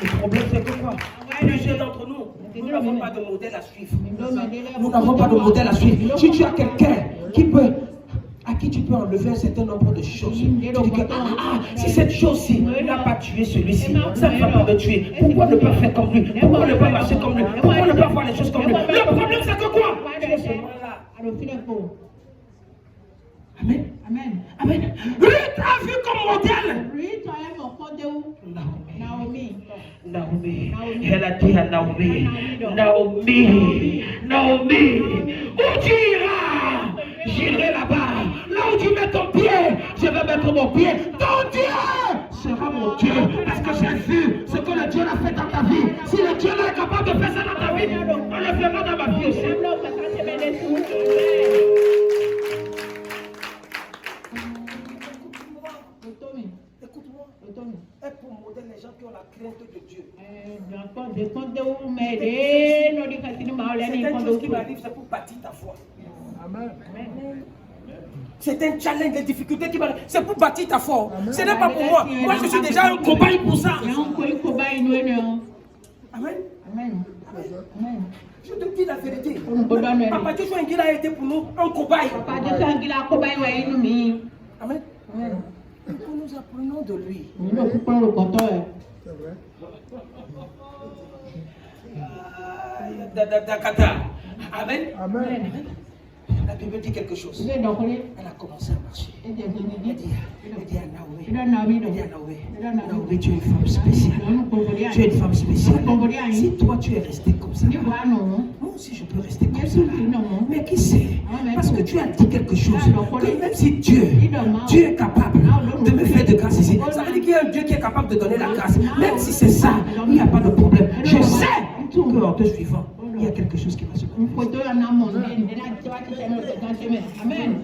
Le problème c'est que quoi? Plusieurs d'entre nous, Nous n'avons pas de modèle à suivre. Nous n'avons pas de modèle à suivre. Si tu as quelqu'un à qui tu peux enlever un certain nombre de choses, tu dis que si cette chose-ci n'a pas tué celui-ci, ça ne va pas me tuer. Pourquoi ne pas faire comme lui? Pourquoi ne pas marcher comme lui? Pourquoi ne pas voir les choses comme lui? Le problème, c'est que quoi? Amen. Amen. Amen. Ruth a vu comme modèle Naomi. Elle a dit à Naomi, où tu iras? J'irai là-bas. Là où tu mets ton pied, je vais mettre mon pied. Ton Dieu sera mon Dieu. Parce que j'ai vu ce que le Dieu a fait dans ta vie. Si le Dieu est capable de faire ça dans ta vie, on le fera dans ma vie aussi. Écoute-moi. Et pour modèle les gens qui ont la crainte de Dieu. C'est une chose qui m'arrive, c'est pour bâtir ta foi. Amen. C'est un challenge, des difficultés qui m'arrivent. C'est pour bâtir ta foi. Ce n'est pas pour moi. Moi, je suis déjà un cobaye pour ça. Amen. Je te dis la vérité. Papa Joshua Ngila a été pour nous un cobaye. Amen. Nous apprenons de lui. Amen. Amen. La Bible dit quelque chose. Elle a commencé à marcher. Elle dit à Naomi, Naomi, tu es une femme spéciale. Tu es une femme spéciale. Si toi tu es resté comme ça, moi aussi je peux rester comme ça. Mais qui sait? Parce que tu as dit quelque chose. Que même si Dieu est capable de me faire de grâce ici, ça veut dire qu'il y a un Dieu qui est capable de donner la grâce. Même si c'est ça, il n'y a pas de problème. Je sais que en te suivant, il y a quelque chose qui va se passer. Amen.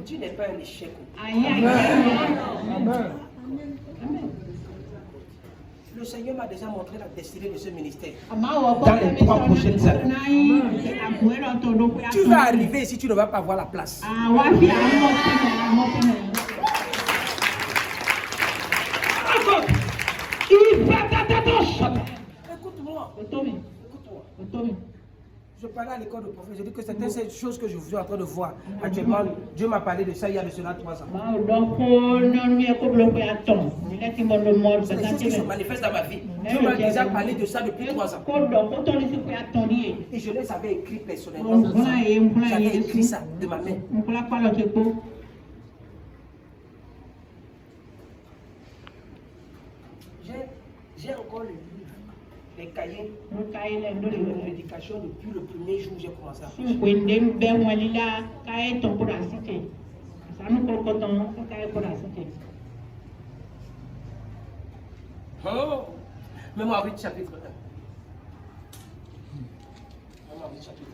Tu n'es pas un échec. Amen. Le Seigneur m'a déjà montré la destinée de ce ministère. Dans les 3 prochaines années. Tu vas arriver ici, tu ne vas pas voir la place. Écoute-moi. Je parlais à l'école de prophète, je dis que c'était cette chose que je suis en train de voir. Actuellement, Dieu m'a parlé de ça il y a de cela 3 ans. C'est des choses qui se manifestent dans ma vie. Dieu m'a déjà parlé de ça depuis 3 ans. Et je les avais écrit personnellement. J'avais écrit ça de ma main. J'ai encore le livre. Les cahiers de l'éducation depuis le premier jour où j'ai commencé à prêcher. Oh, Mémoire 8 chapitre 1. Mémoire 8 chapitre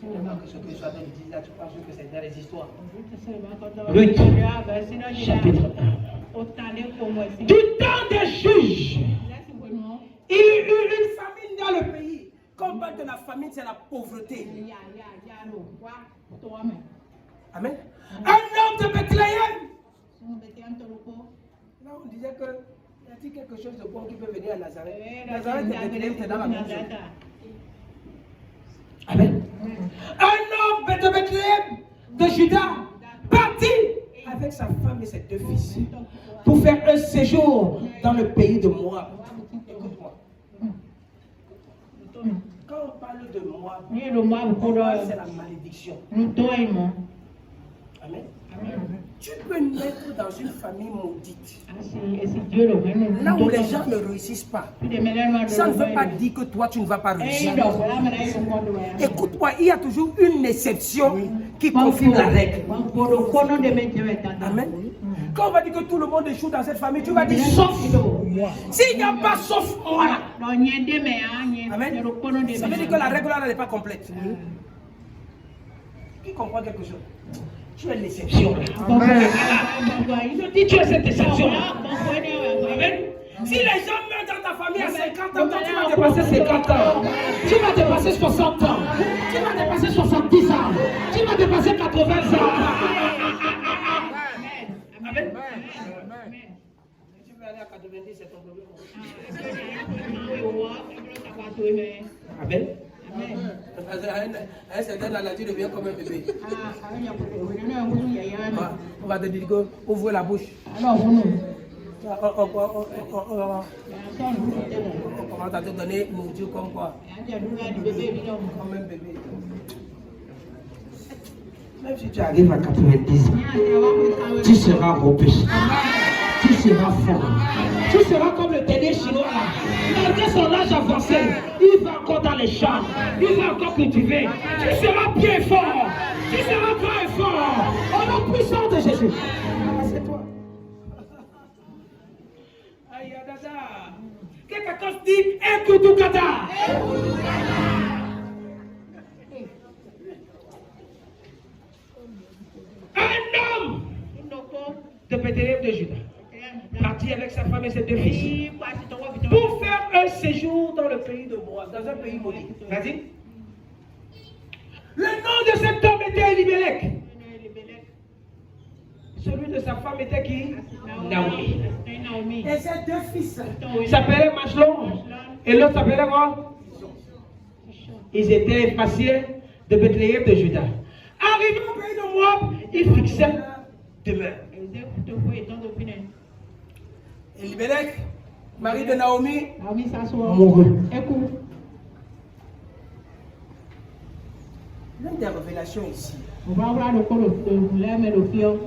1. Ce que j'avais dit là, tu penses que c'est dans les histoires. 8 chapitre 1. Du temps des juges. Il y a eu une famine dans le pays. Quand on parle de la famine, c'est la pauvreté. Amen. Un homme de Bethléem. Là, on disait que y a-t-il quelque chose de bon qui peut venir à Nazareth? Nazareth de Bethléem, c'est dans la même chose. Amen. Un homme de Bethléem, de Juda, parti avec sa femme et ses 2 fils pour faire un séjour dans le pays de Moab. Écoute-moi. Quand on parle de Moab, c'est la malédiction. Amen. Tu peux naître dans une famille maudite. Là où les gens ne réussissent pas. Ça ne veut pas dire que toi tu ne vas pas réussir. Écoute-moi, il y a toujours une exception qui confirme la règle. Amen. Quand on va dire que tout le monde échoue dans cette famille, tu vas dire sauf moi. S'il n'y a pas sauf moi là. Amen. Ça veut dire que la règle là n'est pas complète. Qui comprend quelque chose? Tu es l'exception. Je dis tu es cette exception. Amen. Si les gens meurent dans ta famille à 50 ans, toi tu vas dépasser 50 ans. Tu vas dépasser 60 ans. Tu vas dépasser 70 ans. Tu vas dépasser 80 ans. Amen. Tu veux aller à 90, c'est ton problème. Amen. Amen. Parce qu'à un certain âge, tu deviens comme un bébé. On va te dire que ouvre la bouche. Alors, vous On va te donner nourriture comme quoi? Comme un bébé. Même si tu arrives à 90 ans, tu seras robuste. Tu seras fort. Tu seras comme le dernier chinois là. Malgré son âge avancé, il va encore dans les champs. Il va encore cultiver. Tu seras bien fort. Tu seras grand et fort. Au nom puissant de Jésus. C'est toi. Aïe, dada. Quelqu'un se dit, Ekoutoukata. Un homme de Bethléem de Juda, parti avec sa femme et ses deux fils, pour faire un séjour dans le pays de Moab, dans un pays maudit. Vas-y. Le nom de cet homme était Elimelech. Celui de sa femme était qui? Naomi. Et ses deux fils s'appelaient Machlon. Et l'autre s'appelait quoi? Ils étaient épiciers de Bethléem de Juda. Arrivé au pays de Moab, ils fixaient demeure. Elimelech, mari de Naomi, mourut. l'une des révélations ici. On va voir le corps de le fion.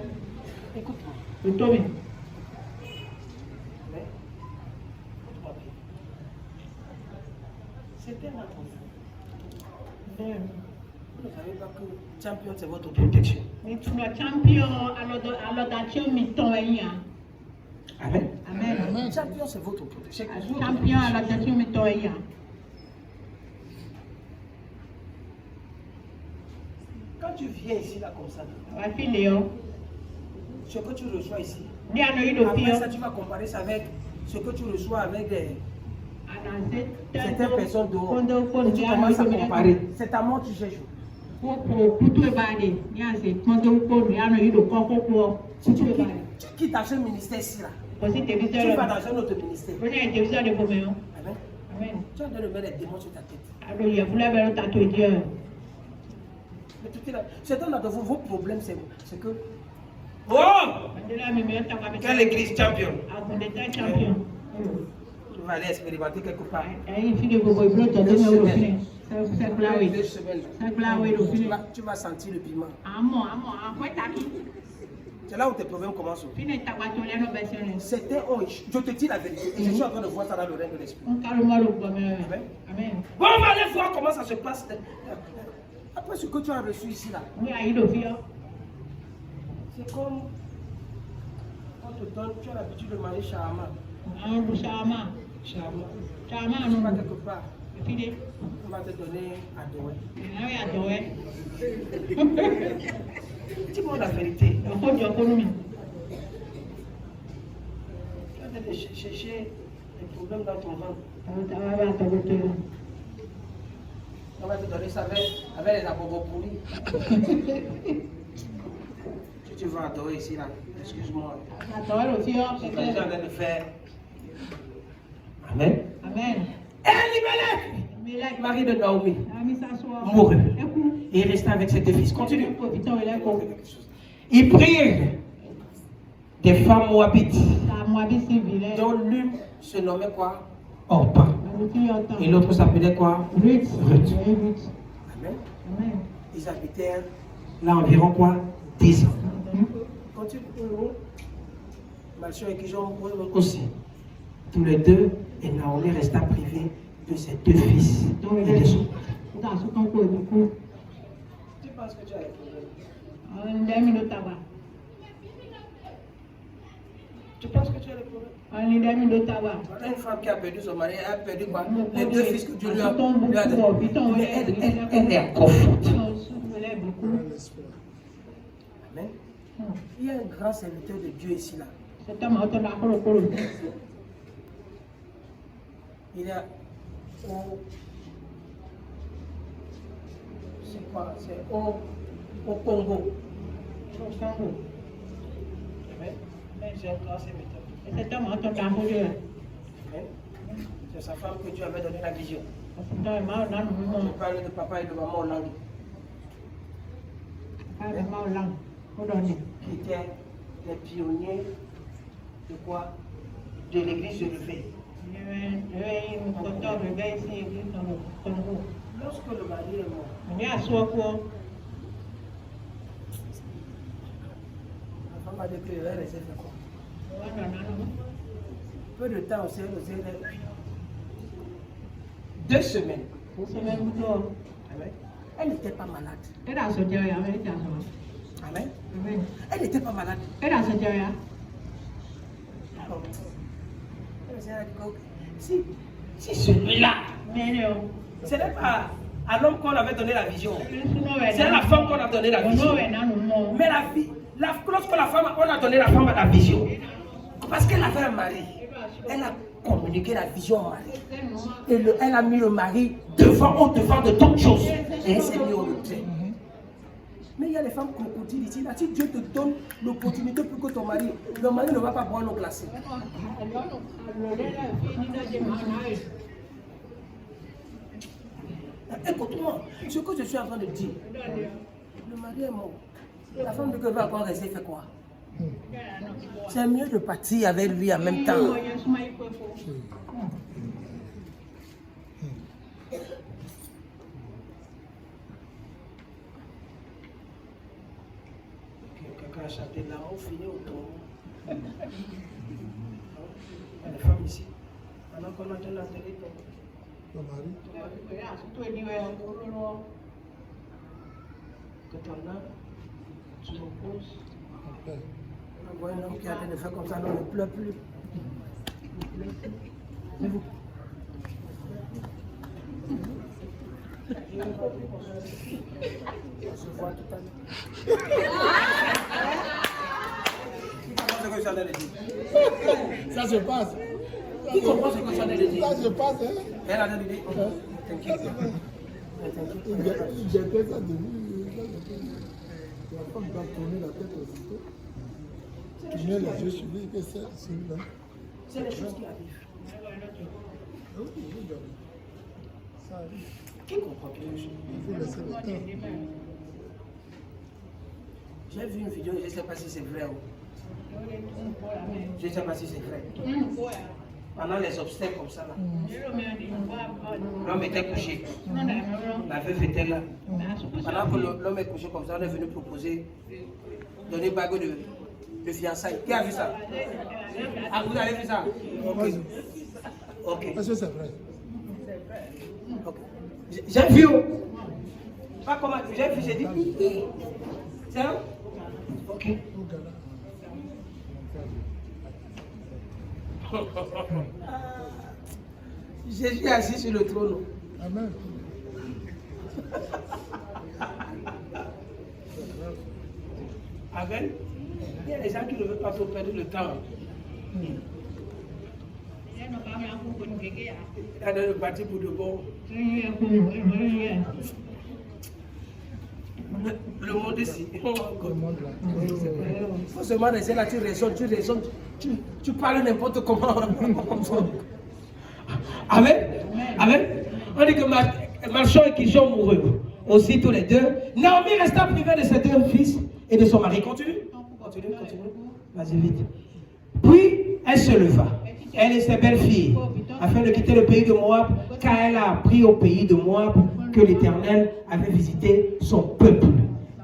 Le tomé. C'était un enfant. Vous ne savez pas que champion c'est votre protection. Mais tu es champion à l'audacieux mi-temps. Amen. Amen. Champion c'est votre protection. Champion à l'audacieux mi-temps. Quand tu viens ici là comme ça, ce que tu reçois ici, après ça tu vas comparer ça avec ce que tu reçois avec certaines personnes dehors. Et tu commences à comparer. C'est ta mort que tu cherches. Si tu quittes ce ministère ici là, tu vas dans un autre ministère. Amen. Tu as de mettre des démons sur ta tête. Certains d'entre vous, vos problèmes, c'est que. Oh! Quelle église champion? Tu vas aller expérimenter quelque part. 2 semaines. Tu vas sentir le piment. C'est là où tes problèmes commencent. C'était je te dis la vérité. Et je suis en train de voir ça dans le règne de l'esprit. Amen. Bon, on va aller voir comment ça se passe. Après ce que tu as reçu ici là, c'est comme on te donne, tu as l'habitude de manger shawarma. Shawarma. Tu vas quelque part, on va te donner à Douai. Dis-moi la vérité. Tu vas chercher des problèmes dans ton ventre. On va te donner ça avec les abobos pourris. Si tu vas adorer ici, là, excuse-moi. Je suis en train de faire. Amen. Amen. Elimelech, mari de Naomi, mourut. Et il restait avec ses deux fils. Continue. Il prirent des femmes moabites, dont l'une se nommait quoi? Orpa. Et l'autre s'appelait quoi? Ruth. Amen. Ils habitèrent là environ quoi? 10 ans. Continue. Malchon et Kijon aussi. Tous les deux, et Naomi resta privée de ses deux fils et de son père. Tu penses que tu as les problèmes? Tu penses que tu as les problèmes? Une femme qui a perdu son mari, elle a perdu quoi? Les deux fils que Dieu lui a donné. Mais elle est encore forte. Amen. Il y a un grand serviteur de Dieu ici là. Il est c'est quoi? C'est au Congo. Amen. C'est un grand serviteur. C'est sa femme que Dieu avait donné la vision. Je Đó là máu nó parle de papa et de maman Hollande. máu lăng. Có đồn này. Qui étaient les pionniers de quoi? De l'église de Lefebvre. Lorsque le mari est mort, la femme a dit qu'elle va rester faire quoi? Peu de temps, c'est 2 semaines. Amen. Elle n'était pas malade. Amen. Elle n'était pas malade. Si celui-là, ce n'est pas à l'homme qu'on avait donné la vision, c'est à la femme qu'on a donné la vision. Mais lorsque la femme, on a donné la femme la vision, parce qu'elle avait un mari, elle a communiqué la vision au mari. Et elle a mis le mari au devant de toutes choses. Et elle s'est mise au retrait. Mais il y a les femmes crocodiles ici. Là, si Dieu te donne l'opportunité pour que ton mari, le mari ne va pas boire l'eau glacée. Écoute-moi, ce que je suis en train de dire, le mari est mort. La femme de Dieu va encore rester faire quoi? C'est mieux de partir avec lui en même temps. Quelqu'un a chanté là, on finit au tombeau. Il y a des femmes ici. Pendant qu'on entend la télé, ton mari. Que ton âme, tu reposes. On voit un homme qui a des faits comme ça, non, ne pleure plus. Mais vous. On se voit tout à l'heure. Qui comprend ce que je suis en train de dire? Ça se passe. Qui comprend ce que je suis en train de dire? Ça se passe, hein? Elle a dit, t'inquiète. Il jetait ça de lui. La femme doit tourner la tête aussitôt. Tu mets les yeux sur lui, que c'est celui-là. C'est les choses qui arrivent. Oui, ça arrive. Qui comprend quelque chose? Il faut laisser le temps. J'ai vu une vidéo, je ne sais pas si c'est vrai ou. Je ne sais pas si c'est vrai. Pendant les obstacles comme ça, là. L'homme était couché. La veuve était là. Pendant que l'homme est couché comme ça, on est venu proposer donner bague de fiançailles. Qui a vu ça? Ah, vous avez vu ça? Ok. Ok. Est-ce que c'est vrai? Ok. J'ai vu. Pas comment. J'ai vu, j'ai dit. C'est vrai? Ok. Jésus est assis sur le trône. Amen. Amen. Il y a des gens qui ne veulent pas trop perdre le temps. Il y a le bâti pour de bon. Le monde ici. Le monde là. Il faut seulement rester là, tu raisonnes, tu parles n'importe comment. Amen. Amen. On dit que Marchand et Kijon moururent aussi tous les deux. Naomi resta privée de ses 2 fils et de son mari. Continue. Vas-y vite. Puis elle se leva, elle et ses belles filles, afin de quitter le pays de Moab, car elle a appris au pays de Moab que l'Éternel avait visité son peuple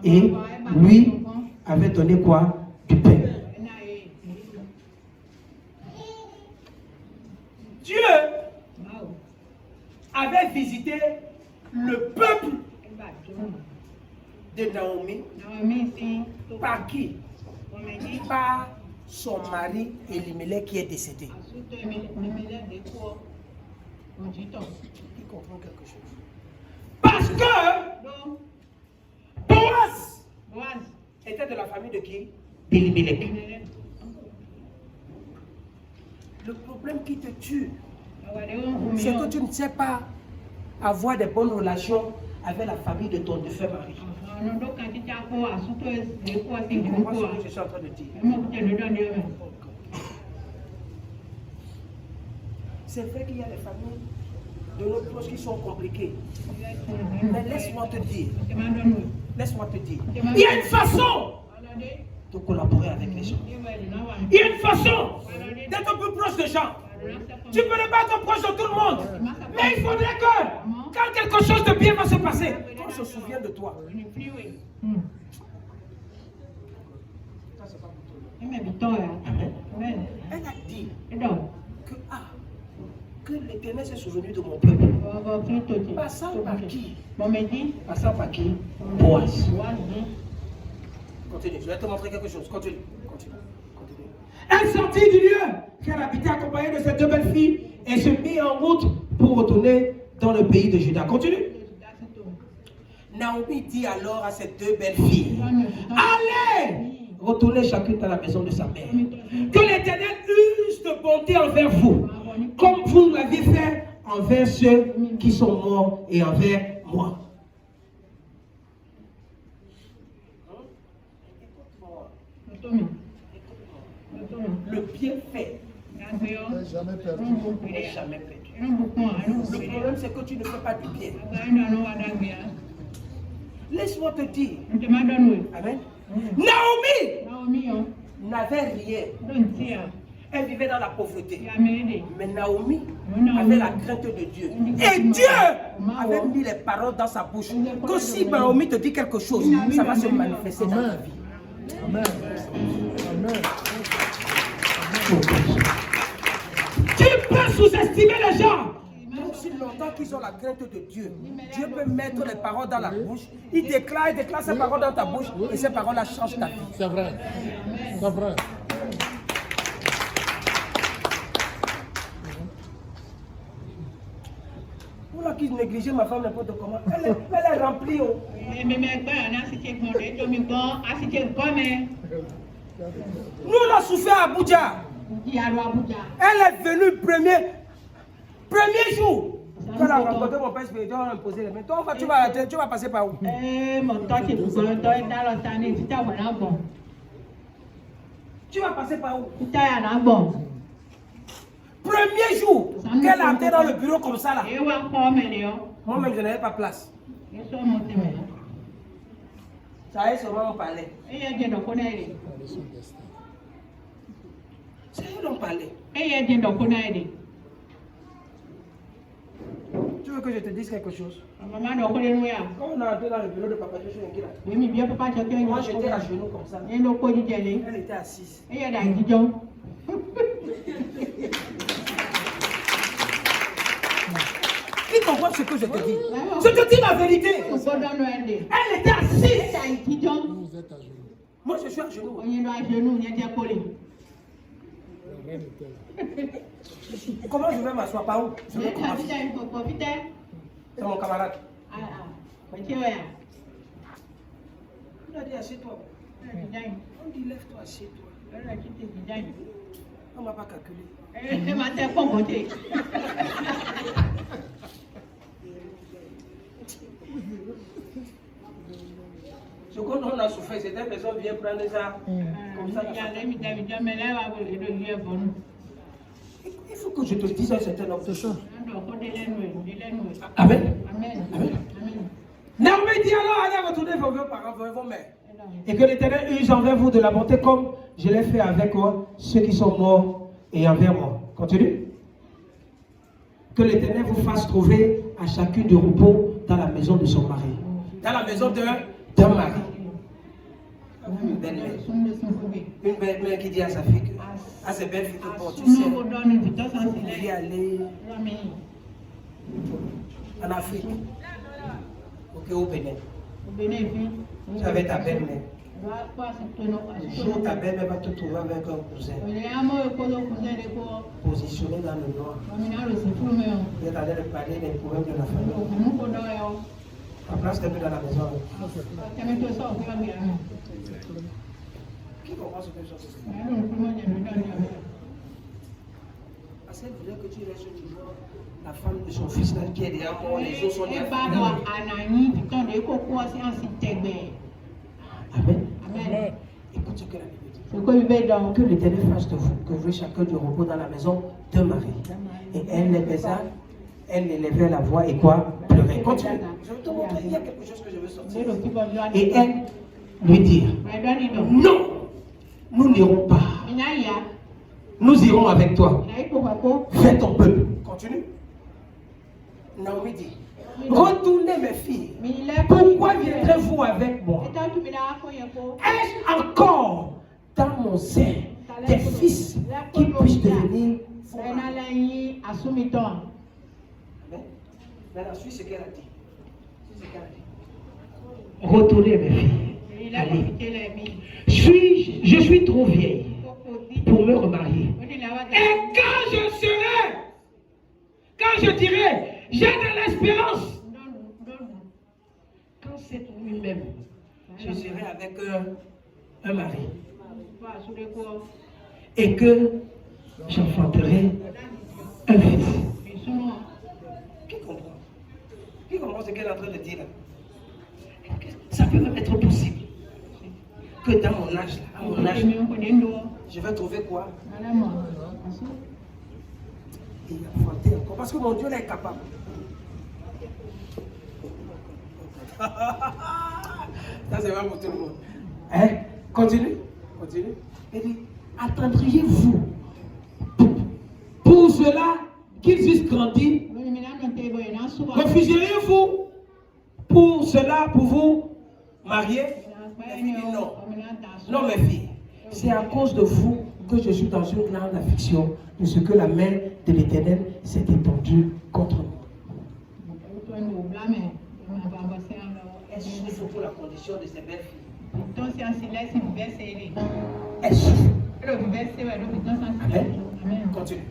et lui avait donné quoi? Du pain. Dieu avait visité le peuple de Naomi. Par qui? Par son mari Elimelech qui est décédé. Qui comprend quelque chose? Parce que Boaz était de la famille de qui? D'Elimelech. Le problème qui te tue, c'est que tu ne sais pas avoir des bonnes relations avec la famille de ton défunt mari. Tu comprends ce que je suis en train de dire? C'est vrai qu'il y a des familles de nos proches qui sont compliquées. Mais laisse-moi te dire, il y a une façon de collaborer avec les gens. Il y a une façon d'être plus proche des gens. Tu peux ne pas être proche de tout le monde, mais il faudrait que, quand quelque chose de bien va se passer, qu'on se souvienne de toi. Elle a dit que l'Éternel s'est souvenu de mon peuple. Passant par qui? Passant par qui? Boaz. Continue, je vais te montrer quelque chose. Continue. Elle sortit du lieu qu'elle habitait accompagnée de ses deux belles filles et se mit en route pour retourner dans le pays de Juda. Continue. Naomi dit alors à ses deux belles filles, allez, retournez chacune dans la maison de sa mère. Que l'Éternel use de bonté envers vous, comme vous l'avez fait envers ceux qui sont morts et envers moi. Le bienfait n'est jamais perdu. n'est jamais perdu. Le problème, c'est que tu ne fais pas du bien. Laisse-moi te dire. Amen. Naomi n'avait rien. Elle vivait dans la pauvreté. Mais Naomi avait la crainte de Dieu. Et Dieu avait mis les paroles dans sa bouche. Que si Naomi te dit quelque chose, ça va se manifester dans ta vie. Amen. Amen. Tu peux sous-estimer les gens. Aussi longtemps qu'ils ont la crainte de Dieu, Dieu peut mettre les paroles dans la bouche. Il déclare ces paroles dans ta bouche et ces paroles-là changent ta vie. C'est vrai. C'est vrai. Pour là qui négligeait ma femme n'importe comment, elle est remplie. Nous on a souffert à Abuja. Elle est venue premier jour. Quand elle a rencontré mon père spirituel, on a imposé les mains. Toi, tu vas passer par où? Tu vas passer par où? Premier jour qu'elle a entré dans le bureau comme ça là. Moi-même, je n'avais pas place. Ça allait seulement on parlait. C'est elle on parlait. Tu veux que je te dise quelque chose? Quand on est entré dans le bureau de Papa Joshua Ngila, moi j'étais à genoux comme ça. Elle était assise. Qui comprend ce que je te dis? Je te dis la vérité. Elle était assise. Vous êtes à genoux. Moi je suis à genoux. Comment je vais m'asseoir? Par où? Je vais commencer. C'est mon camarade. Il a dit assieds-toi. On dit lève-toi, assieds-toi. On ne m'a pas calculé. Ce qu'on a souffert, c'est des personnes viennent prendre ça comme ça. Il faut que je te dise un certain nombre de choses. Amen. Amen. Naomi dit alors, allez retourner vers vos parents, vers vos mères. Et que l'Éternel use envers vous de la bonté comme je l'ai fait avec ceux qui sont morts et envers moi. Continue. Que l'Éternel vous fasse trouver à chacune du repos dans la maison de son mari. Dans la maison d'un mari. Une belle-mère. Une belle-mère qui dit à sa fille, à ses belles filles que bon, tu sais, vous pouvez aller en Afrique, au Bénin. Tu avais ta belle-mère. Le jour ta belle-mère va te trouver avec un cousin. Positionné dans le noir. Vous êtes allé parler des problèmes de la famille. La place n'est plus dans la maison. Qui comprend ce que je dis? Parce qu'elle voulait que tu restes toujours la femme de son fils là, qui est derrière moi, les autres sont derrière moi. Amen. Amen. Écoute ce que la Bible dit. Que l'Éternel fasse de vous, que vous chacun du repos dans la maison de Marie. Et elle les baisa, elle élevait la voix et quoi? Pleurait. Continue. Je vais te montrer, il y a quelque chose que je veux sortir. Et elle lui dit, non, nous n'irons pas. Nous irons avec toi. Fais ton peuple. Continue. Naomi dit, retournez mes filles. Pourquoi viendrez-vous avec moi? Ai-je encore dans mon sein des fils qui puissent devenir fous? Maintenant, suis ce qu'elle a dit. Retournez mes filles. Allez. Je suis trop vieille pour me remarier. Et quand je dirai, j'ai de l'espérance, quand cette nuit même, je serai avec un mari et que j'enfanterai un fils. Qui comprend ce qu'elle est en train de dire là? Ça peut même être possible Que dans mon âge, là, à mon âge, je vais trouver quoi? Et enfanter encore. Parce que mon Dieu là est capable. Ça c'est vrai pour tout le monde. Hein? Continue. Continue. Elle dit, attendriez-vous pour cela qu'ils eussent grandi? Refuseriez-vous pour cela, pour vous marier? Elle dit non. Non mes filles, c'est à cause de vous que je suis dans une grande affliction de ce que la main de l'Éternel s'est étendue contre moi. Elle souffre pour la condition de ses belles filles. Elle souffre. Amen. Continue.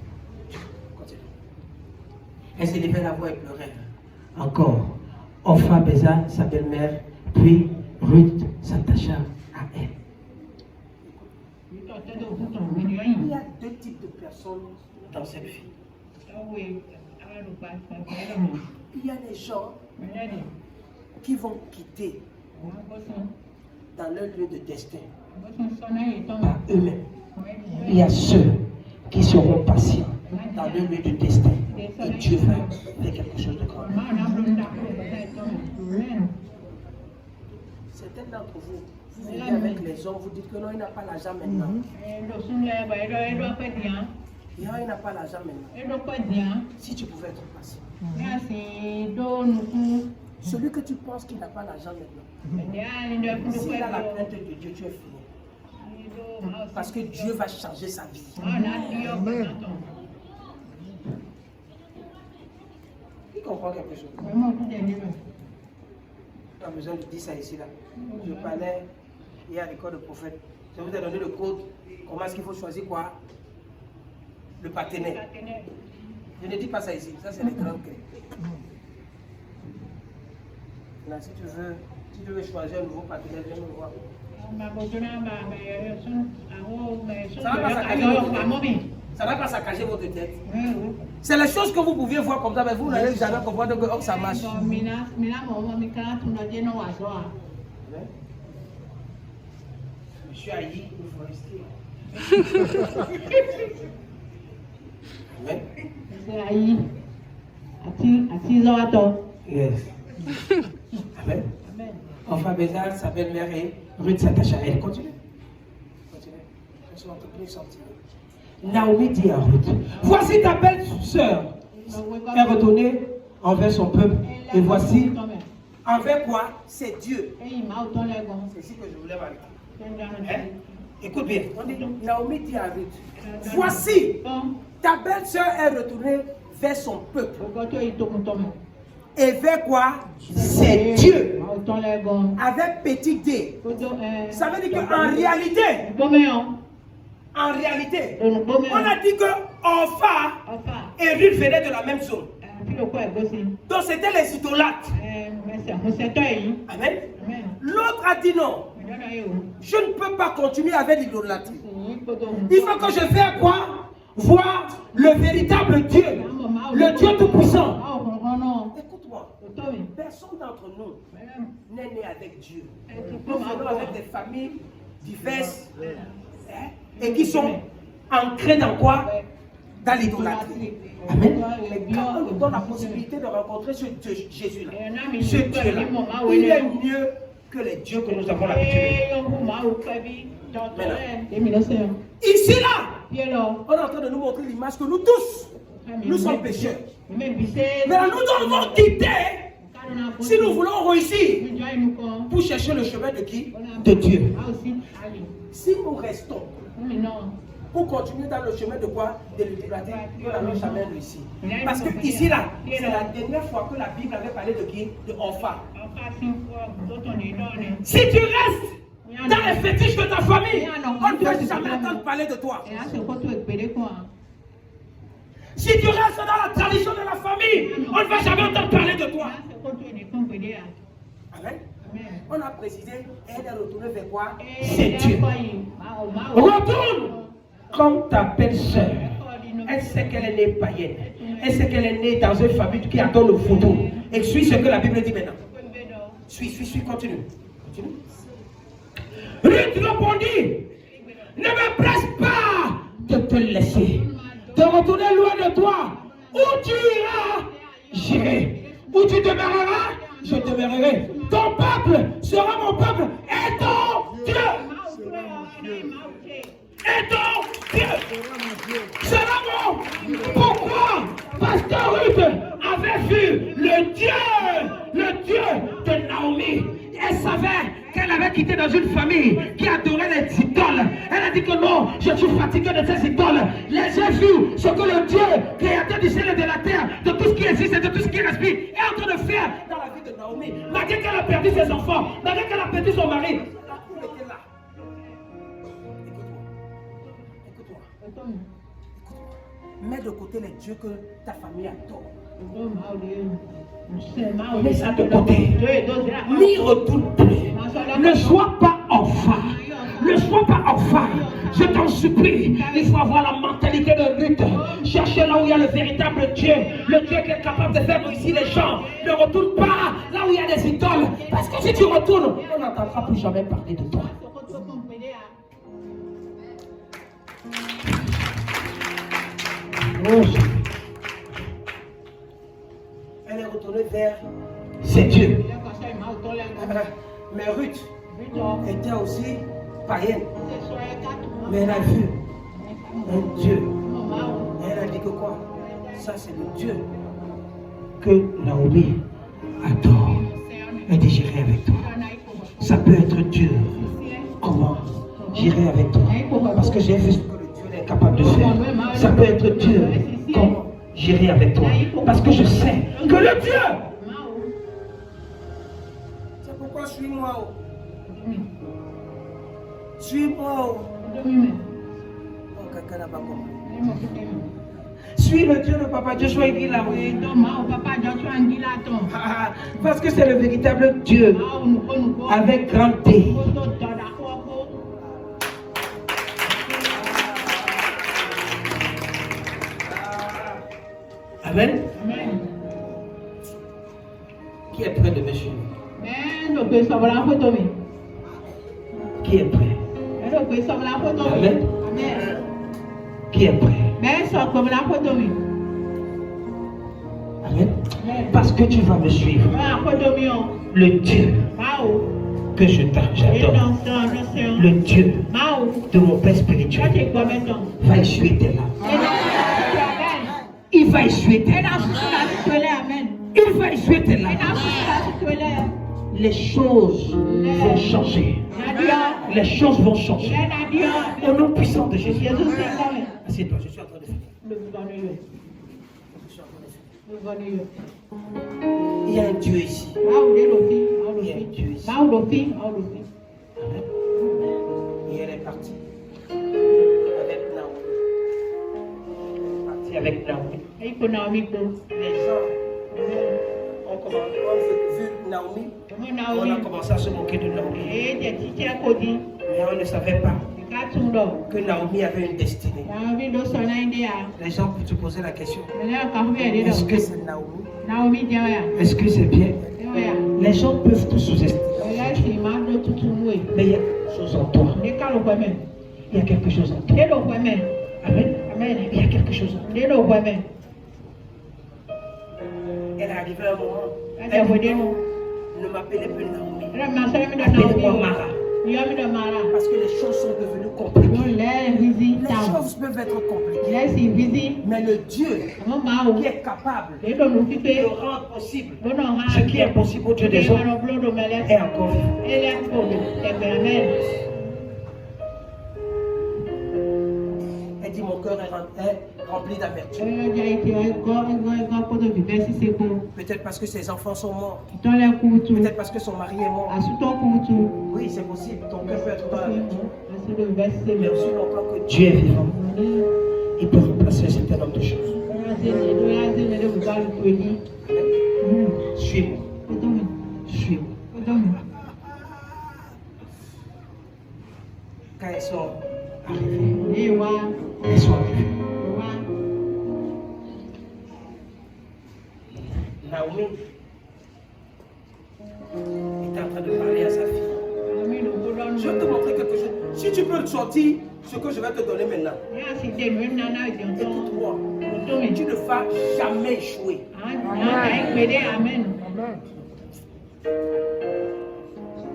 Elle s'élevait la voix et pleurait. Encore, Orpha baisa sa belle-mère, puis Ruth s'attacha à elle. Il y a deux types de personnes dans cette vie. Il y a des gens qui vont quitter dans leur lieu de destin par eux-mêmes. Il y a ceux qui seront patients dans leur lieu de destin et Dieu va faire quelque chose de grand. Certains d'entre vous, vous vivez avec les hommes, vous dites que non, il n'a pas l'argent maintenant. Non, il n'a pas l'argent maintenant. Si tu pouvais être patient. Celui que tu penses qu'il n'a pas l'argent maintenant, s'il a la plainte de Dieu, tu es fini. Parce que Dieu va changer sa vie. Amen. Qui comprend quelque chose? Tu as besoin de dire ça ici là. Je parlais hier à l'école de prophète. Je vous ai donné le code. Comment est-ce qu'il faut choisir quoi? Le partenaire. Je ne dis pas ça ici. Ça c'est les grandes clés. Là, si tu veux choisir un nouveau partenaire, viens me voir. Ça ne va pas saccager votre tête. C'est les choses que vous pouviez voir comme ça, mais vous n'allez jamais comprendre que ça marche. Monsieur Aïe, le forestier. Amen. Yes. Amen. Enfin, Bézard, sa belle-mère et Ruth s'attache à elle. Continue. Je suis en train de sortir. Naomi dit à Ruth, voici ta belle sœur est retournée envers son peuple. Et voici, envers quoi? C'est Dieu. C'est ici que je voulais m'arrêter. Hein? Écoute bien. Naomi dit à Ruth, voici, ta belle sœur est retournée vers son peuple. Et vers quoi? C'est Dieu. Avec petit d. Ça veut dire qu'en réalité, on a dit que Orpha et Ruth venaient de la même zone. Donc c'était les idolâtres. Amen. L'autre a dit non. Je ne peux pas continuer avec l'idolâtrie. Il faut que je fasse quoi? Voir le véritable Dieu, le Dieu tout-puissant. Écoute-moi, personne d'entre nous n'est né avec Dieu. Nous venons avec des familles diverses. et qui sont ancrés dans quoi? Dans l'idolâtrie. Amen. Mais quand on nous donne la possibilité de rencontrer ce Dieu, Jésus-là, ce Dieu-là, il est mieux que les dieux que nous avons l'habitude. Ici, là, on est en train de nous montrer l'image que nous tous, nous sommes pécheurs. Maintenant, nous devons quitter, si nous voulons réussir, pour chercher le chemin de qui? De Dieu. Si nous restons, pour continuer dans le chemin de quoi? De l'idolâtrie, nous n'allons jamais réussir. Parce que ici, là, c'est la dernière fois que la Bible avait parlé de qui? De Orpha. Si tu restes dans les fétiches de ta famille, on ne peut jamais entendre parler de toi. Si tu restes dans la tradition de la famille, on ne va jamais entendre parler de toi. Amen. On a précisé, elle est retournée vers quoi? C'est Dieu. Retourne comme ta belle-sœur. Elle sait qu'elle est née païenne. Elle sait qu'elle est née dans une famille qui adore le vaudou. Et suis ce que la Bible dit maintenant. Suis, continue. Ruth répondit, ne me presse pas de te laisser, de retourner loin de toi. Où tu iras, j'irai. Où tu demeureras, je demeurerai. Ton peuple sera mon peuple et ton Dieu. Et ton Dieu sera mon. Pourquoi? Parce que Ruth avait vu le Dieu de Naomi. Elle savait qu'elle avait quitté dans une famille qui adorait les idoles. Elle a dit que non, je suis fatiguée de ces idoles. J'ai vu ce que le Dieu, créateur du ciel et de la terre, de tout ce qui existe et de tout ce qui respire, est en train de faire dans la vie de Naomi. Malgré qu'elle a perdu ses enfants, malgré qu'elle a perdu son mari, la cour était là. Écoute-moi. Mets de côté les dieux que ta famille adore. Mets ça de côté. N'y retourne plus. Ne sois pas orphelin. Ne sois pas orphelin. Je t'en supplie. Il faut avoir la mentalité de lutte. Cherchez là où il y a le véritable Dieu. Le Dieu qui est capable de faire réussir les gens. Ne retourne pas là où il y a des idoles. Parce que si tu retournes, on n'entendra plus jamais parler de toi. Elle est retournée vers ses dieux. Mais Ruth était aussi païenne. Mais elle a vu un Dieu. Et elle a dit que quoi? Ça c'est le Dieu que Naomi adore. Elle dit j'irai avec toi. Ça peut être Dieu. Comment? J'irai avec toi. Parce que j'ai vu ce que le Dieu est capable de faire. Ça peut être Dieu. Comment? J'irai avec toi. Parce que je sais que le Dieu. C'est pourquoi suis-moi. Suis-moi. Oh, quelqu'un n'a pas compris. Suis le Dieu de Papa Joshua Igila. Parce que c'est le véritable Dieu. Avec grand D. Amen. Qui est prêt de me suivre? Qui est prêt? Amen. Qui est prêt? Amen. Parce que tu vas me suivre. Le Dieu que j'adore. Le Dieu de mon père spirituel va essuyer tes larmes. Il va essuyer tes larmes. Il va essuyer tes larmes. Les choses vont changer. Les choses vont changer. Au nom puissant de Jésus. Assieds-toi, je suis en train de finir. Il y a un Dieu ici. Il y a un Dieu ici. Amen. Et elle est partie avec Naomi. Avec Naomi. Les gens ont vu Naomi. On a commencé à se moquer de Naomi. Mais on ne savait pas que Naomi avait une destinée. Les gens peuvent se poser la question. Est-ce que c'est Naomi? Est-ce que c'est bien? Les gens peuvent tout sous-estimer. Mais il y a quelque chose en toi Il y a quelque chose en toi. Amen. Amen. Il y a quelque chose en toi. Elle est arrivée à un moment. Elle ne m'appelait plus Naomi. Appelez-moi Mara. Parce que les choses sont devenues compliquées. Les choses peuvent être compliquées. Mais le Dieu qui est capable de rendre possible ce qui est impossible au Dieu des hommes est encore vivant. Elle dit mon cœur est rempli d'amertume. Peut-être parce que ses enfants sont morts. Peut-être parce que son mari est mort. Oui, c'est possible. Ton cœur peut être dans l'amertume. Mais aussi longtemps que Dieu est vivant, il peut remplacer un certain nombre de choses. Suis-moi. Suis-moi. Quand elles sont arrivées, elles sont arrivées. Naomi était en train de parler à sa fille. Je vais te montrer quelque chose. Si tu peux sortir ce que je vais te donner maintenant. Écoute-moi. Tu ne vas jamais échouer. Amen.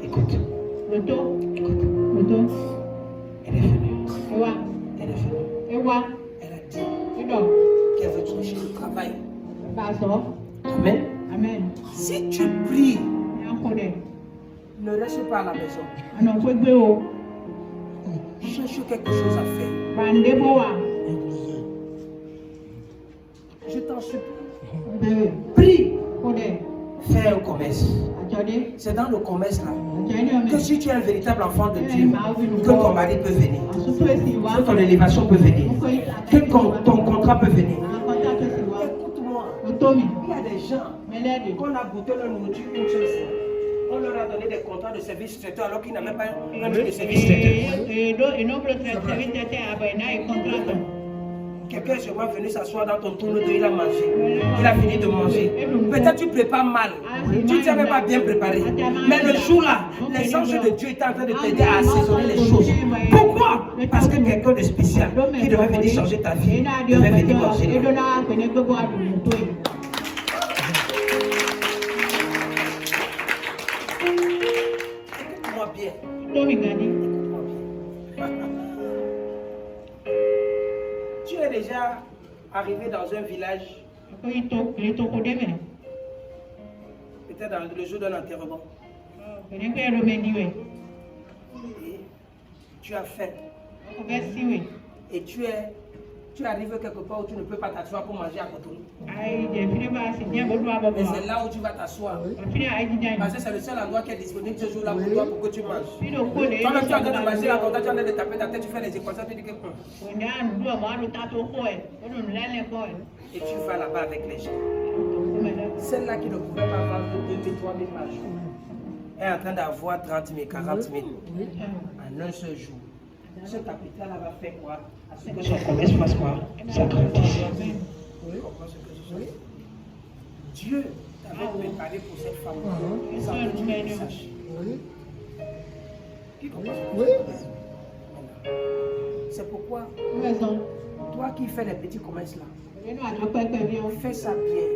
Écoute. Écoute. Elle est venue. Elle est venue. Elle a dit qu'elle veut chercher le travail. Amen. Si tu pries, ne reste pas à la maison. Cherche quelque chose à faire. Je t'en supplie. Prie. Fais un commerce. C'est dans le commerce là que si tu es un véritable enfant de Dieu, que ton mari peut venir, que ton élévation peut venir, que ton contrat peut venir. Écoute-moi, il y a des gens qu'on a goûté leur nourriture une seule fois. On leur a donné des contrats de service traiteur alors qu'ils n'avaient même pas un de service traiteur. Quelqu'un est sûrement venu s'asseoir dans ton tourne, il a mangé. Il a fini de manger. Peut-être tu prépares mal. Tu ne t'es même pas bien préparé. Mais le jour-là, les anges de Dieu étaient en train de t'aider à assaisonner les choses. Pourquoi? Parce que quelqu'un de spécial qui devait venir changer ta vie devait venir manger. Écoute-moi bien. Écoute-moi bien. Tu es déjà arrivé dans un village, peut-être dans le jour d'un enterrement. Et tu as faim. Et tu arrives quelque part où tu ne peux pas t'asseoir pour manger à côté. Mais c'est là où tu vas t'asseoir. Parce que c'est le seul endroit qui est disponible ce jour-là pour toi pour que tu manges. Toi-même, tu es en train de manger là, tu es en train de taper ta tête, tu fais les équations, tu dis que. Et tu vas là-bas avec les gens. Celle-là qui ne pouvait pas vendre 2 000, 3 000 par jour est en train d'avoir 30 000, 40 000 en un seul jour. Ce capital-là va faire quoi? À ce que son commerce fasse quoi? Ça grandisse. Dieu t'avait préparé pour cette femme. Sans que tu le saches. Qui comprend ce que c'est pourquoi, toi qui fais les petits commerces là, fais ça bien.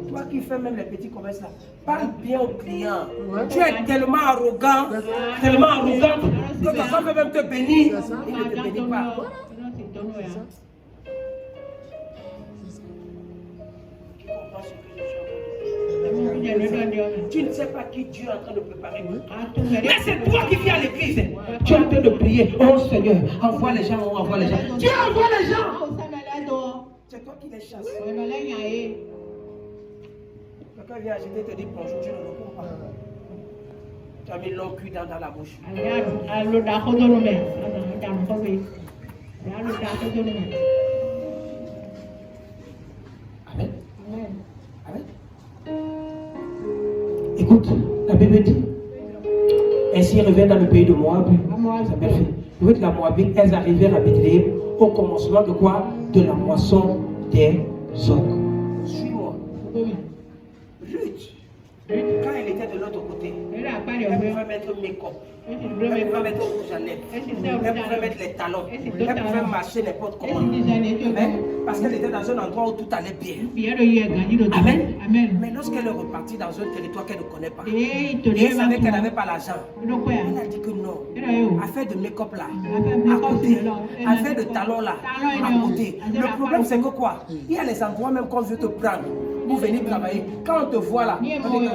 Toi qui fais même les petits commerces là, parle bien aux clients. Tu es tellement arrogant, que quelqu'un peut même te bénir. Il ne te bénit pas. Qui comprend ce que je suis en train de dire? Tu ne sais pas qui Dieu est en train de préparer. Mais c'est toi qui viens à l'église. Tu es en train de prier. Oh Seigneur, envoie les gens, envoie les gens. Dieu envoie les gens. C'est toi qui les chasses. Quelqu'un vient agiter et te dit bonjour, tu ne réponds pas. Tu as mis l'eau cuit dans la bouche. Amen. Amen. Écoute, la Bible dit, ainsi ils reviennent dans le pays de Moab. Sa belle-fille. Ruth la Moabite, elles arrivèrent à Bethléem au commencement de quoi? De la moisson des orgues. Suis-moi. Ruth Quand elle était de l'autre côté, elle pouvait mettre make-up, elle pouvait mettre rouge à lèvres, elle pouvait mettre les talons, elle pouvait marcher n'importe comment. Amen. Parce qu'elle était dans un endroit où tout allait bien. Amen. Mais lorsqu'elle est repartie dans un territoire qu'elle ne connaît pas, et elle savait qu'elle n'avait pas l'argent, elle a dit que non. Affaire de make-up là, à côté, affaire de talons là, à côté. Le problème c'est que quoi? Il y a les endroits même qu'on veut te prendre pour venir travailler. Quand on te voit là, on dit que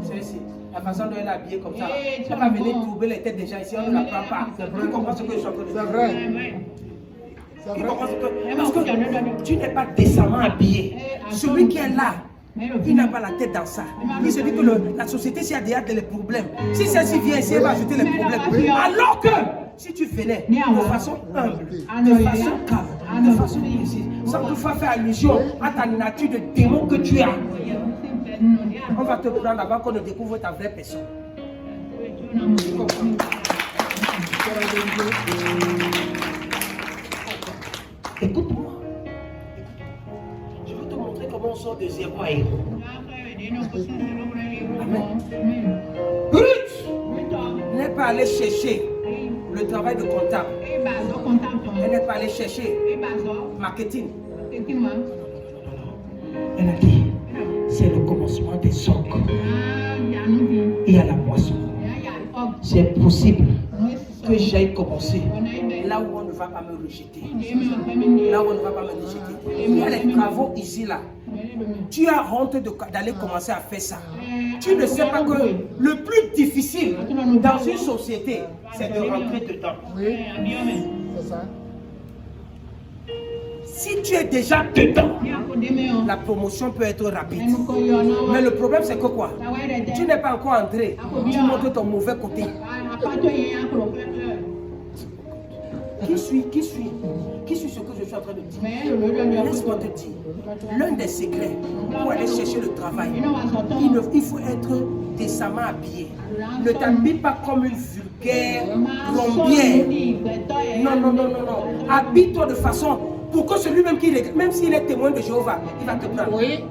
c'est ici. La façon dont elle est habillée comme ça, elle va venir troubler les têtes des gens ici, on ne la prend pas. Tu comprends ce que je suis en train de dire? C'est vrai. Tu comprends ce que... Parce que tu n'es pas décemment habillé. Celui qui est là, il n'a pas la tête dans ça. Il se dit que la société, s'il y a déjà des problèmes, si celle-ci vient ici, elle va ajouter les problèmes. Alors que si tu venais de façon humble, de façon calme, de façon précise, sans toutefois faire allusion à ta nature de démon que tu as, on va te prendre avant qu'on ne découvre ta vraie personne. Écoute-moi. Je vais te montrer comment on sort de 0 à héros. Amen. Ruth n'est pas allée chercher le travail de comptable. Elle n'est pas allée chercher marketing. Elle a dit, c'est le commencement des orques. Il y a la moisson. C'est possible que j'aille commencer là où on ne va pas me rejeter. Là où on ne va pas me rejeter. Il y a les travaux ici, là. Tu as honte d'aller commencer à faire ça. Tu ne sais pas que le plus difficile dans une société, c'est de rentrer dedans. Oui, c'est ça. Si tu es déjà dedans, la promotion peut être rapide. Mais le problème c'est que quoi? Tu n'es pas encore entré. Tu montres ton mauvais côté. Qui suis ce que je suis en train de dire? Laisse-moi te dire. L'un des secrets pour aller chercher le travail, il faut être décemment habillé. Ne t'habille pas comme une vulgaire plombière. Non. Habille-toi de façon pour que celui-même qui est, même s'il est témoin de Jéhovah, il va te prendre. Oui.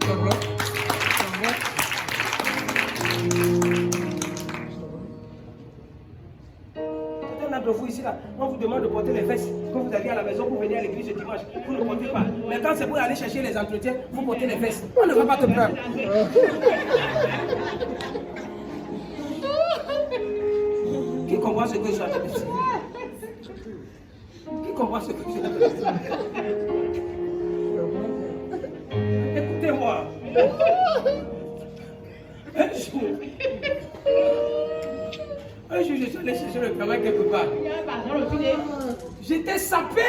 C'est vrai. Certains d'entre vous ici, là, on vous demande de porter les vestes. Quand vous allez à la maison, vous venez à l'église le dimanche, vous ne portez pas. Mais quand c'est pour aller chercher les entretiens, vous portez les vestes. On ne va pas te prendre. Qui comprend ce que je suis en train de dire? Qui comprend ce que je suis en train de dire? Écoutez-moi. Un jour, je suis allé chercher le travail quelque part. J'étais sapé.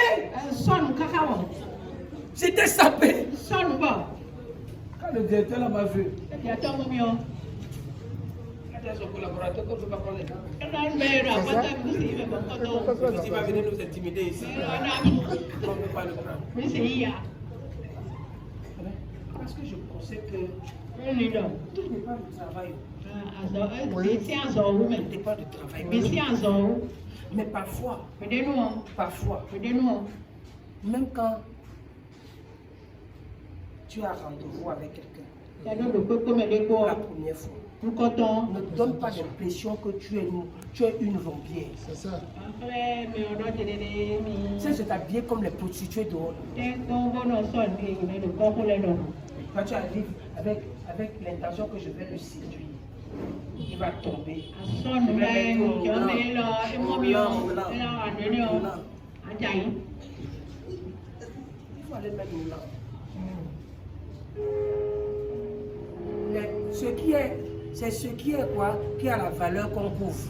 J'étais sapé. Quand le directeur là m'a vu, il a dit à son collaborateur qu'on ne peut pas prendre les gens. Il va venir nous intimider ici. On ne peut pas le prendre. Parce que je pensais que tout n'est pas du travail. Tout n'est pas du travail. Mais parfois, même quand tu as rendez-vous avec quelqu'un, la première fois, ne donne pas l'impression que tu es une rompière. C'est ça. C'est t'habiller comme les prostituées dehors. Quand tu arrives avec l'intention que je vais le séduire, il va tomber. Il faut aller mettre moulant. C'est ce qui est quoi? Qui a la valeur qu'on couvre.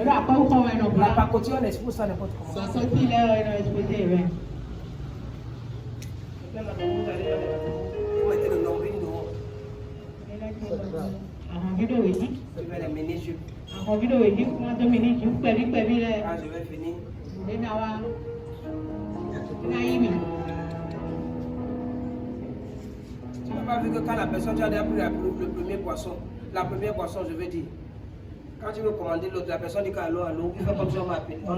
La pacotille, on expose ça n'importe comment. Vous mettez le nombril dehors. Je vais les mener jupes. Ah, je vais finir. Tu n'as pas vu que quand la personne, tu as déjà pris le premier poisson, la première poisson, je veux dire, quand tu veux commander l'autre, la personne dit qu'allô, il fait comme si on l'a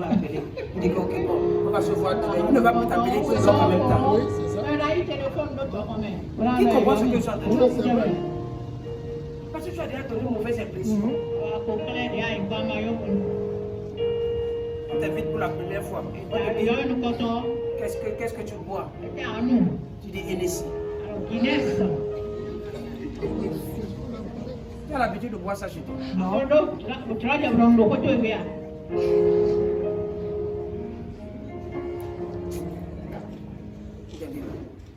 appelé. Il dit que ok, bon, on va se voir demain. Il ne va pas t'appeler tous en même temps. Oui, c'est ça. Qui comprend ce que je suis en train de dire? Parce que tu as déjà donné une mauvaise impression. On t'invite pour la première fois. Qu'est-ce que tu bois? Tu dis Hennessy. Tu as l'habitude de boire ça chez toi?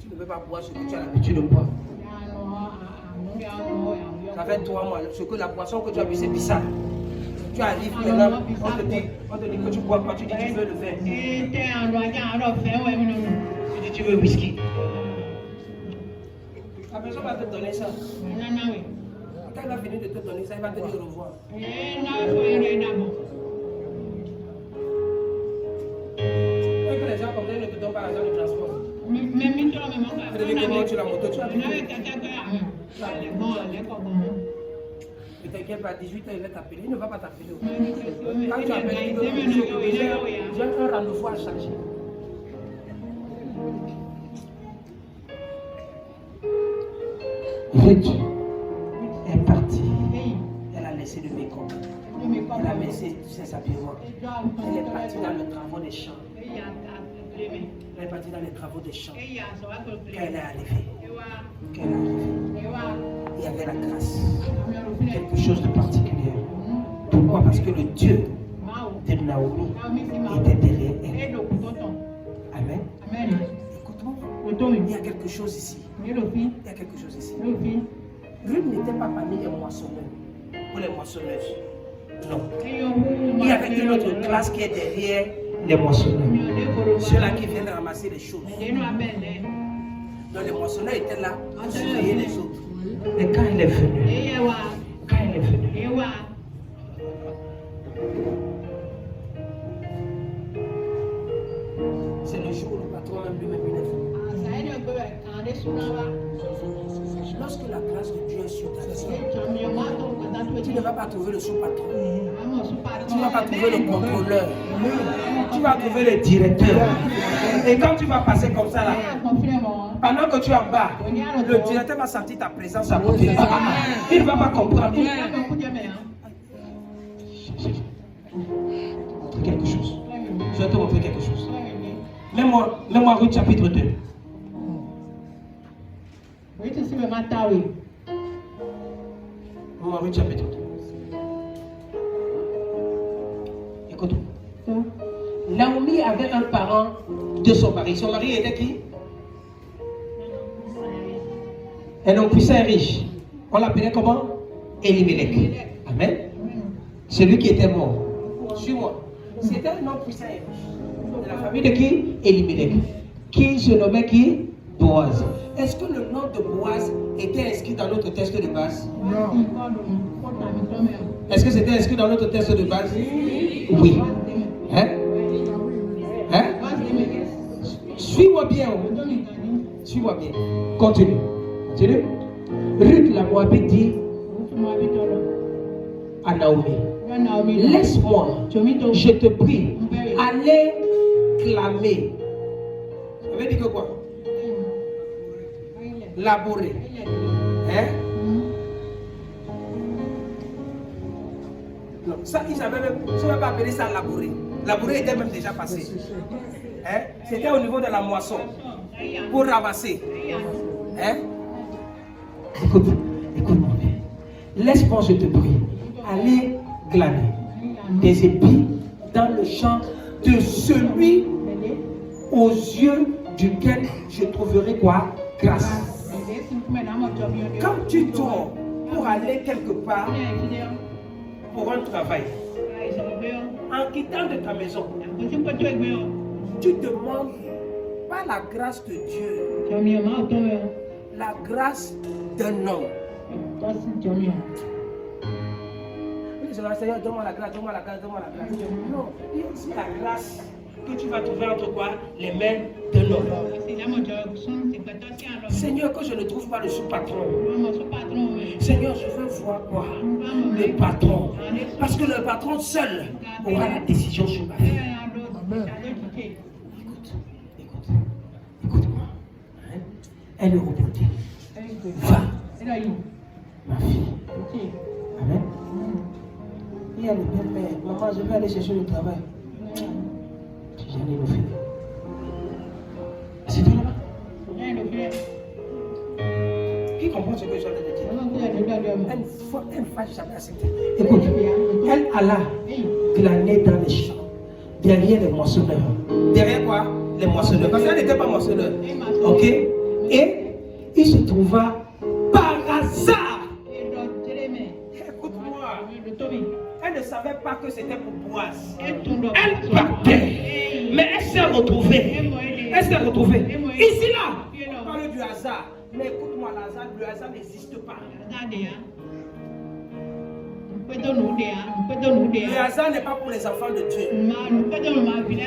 Tu ne peux pas boire ce que tu as l'habitude de boire. Ça fait 3 mois. Ce que la boisson que tu as bu, c'est bizarre. Tu arrives maintenant, on te dit que tu bois quoi? Tu dis que tu veux le vin. Tu dis tu veux whisky. La personne va te donner ça. Quand il va finir de te donner ça, il va te dire au revoir. Et que les gens comme ça ne te donnent pas l'argent de transport. Tu dis comment tu la moto, tu as vu. Ne t'inquiète pas, à 18 ans, il va t'appeler. Il ne va pas t'appeler. Quand tu appelles, j'ai un rendez-vous à changer. Ruth est partie. Elle a laissé le mécon. Elle a laissé ses habillements. Elle est partie dans les travaux des champs. Elle est partie dans les travaux des champs. Quand elle est arrivée, il y avait la grâce. Quelque chose de particulier. Pourquoi? Parce que le Dieu de Naomi était derrière elle. Amen. Écoute-moi. Il y a quelque chose ici. Il y a quelque chose ici. Ruth n'était pas parmi les moissonneurs ou les moissonneuses. Non. Il y avait une autre classe qui est derrière les moissonneurs. Ceux-là qui viennent ramasser les choses. Donc les moissonneurs étaient là pour surveiller les autres. Mais quand elle est venue, c'est le jour où le patron même lui-même est venu. Lorsque la grâce de Dieu est sur ta vie, tu ne vas pas trouver le sous-patron. Tu ne vas pas trouver le contrôleur. Tu vas trouver le directeur. Et quand tu vas passer comme ça là, pendant que tu es en bas, le directeur va sentir ta présence à côté. Il ne va pas comprendre. Quelque chose. Je vais te montrer quelque chose. Mets-moi Ruth chapitre 2. Mets-moi Ruth chapitre 2. Écoute. Naomi avait un parent de son mari. Son mari était qui? Un homme puissant et riche. On l'appelait comment? Elimelech. Amen. Celui qui était mort. Suis-moi. C'était un homme puissant et riche. De la famille de qui? Elimelech. Qui se nommait qui? Boaz. Est-ce que le nom de Boaz était inscrit dans notre texte de base? Non. Est-ce que c'était inscrit dans notre texte de base? Oui. Hein? Hein? Suis-moi bien. Suis-moi bien. Continue. Continue. Ruth la Moabite dit à Naomi, laisse-moi, je te prie, aller clamer. Ça veut dire que quoi? Labourer. Hein? Non, ça, ils avaient même, je ne vais pas appeler ça labourer. Labourer était même déjà passé. Hein? C'était au niveau de la moisson. Pour ramasser. Hein? Écoute-moi bien. Laisse-moi, je te prie, aller glaner des épis dans le champ de celui aux yeux duquel je trouverai quoi? Grâce. Quand tu dors pour aller quelque part, pour un travail, en quittant de ta maison, tu demandes pas la grâce de Dieu, la grâce d'un homme. Seigneur, donne-moi la grâce, donne-moi la grâce, donne-moi la grâce. Non, il y a aussi la grâce que tu vas trouver entre quoi? Les mains d'un homme. Seigneur, que je ne trouve pas le sous-patron. Seigneur, je veux voir quoi? Le patron. Parce que le patron seul aura la décision sur ma vie. Amen. Écoute-moi. Hein? Elle est reportée. Va, ma fille. Amen. Il y a le bien, mais maman, je vais aller chercher le travail. J'en ai le fille. C'est toi là-bas? Qui comprend ce que je viens de dire? Elle ne va jamais accepter. Écoute, elle alla glaner dans les champs, derrière les moissonneurs. Derrière quoi? Les moissonneurs. Parce qu'elle n'était pas moissonneur. Ok? Et il se trouva par hasard. Écoute-moi. Elle ne savait pas que c'était pour Boaz. Elle partait. Mais elle s'est retrouvée. Elle s'est retrouvée. Ici là, on parle du hasard. Mais écoute-moi, le hasard n'existe pas. Le hasard n'est pas pour les enfants de Dieu.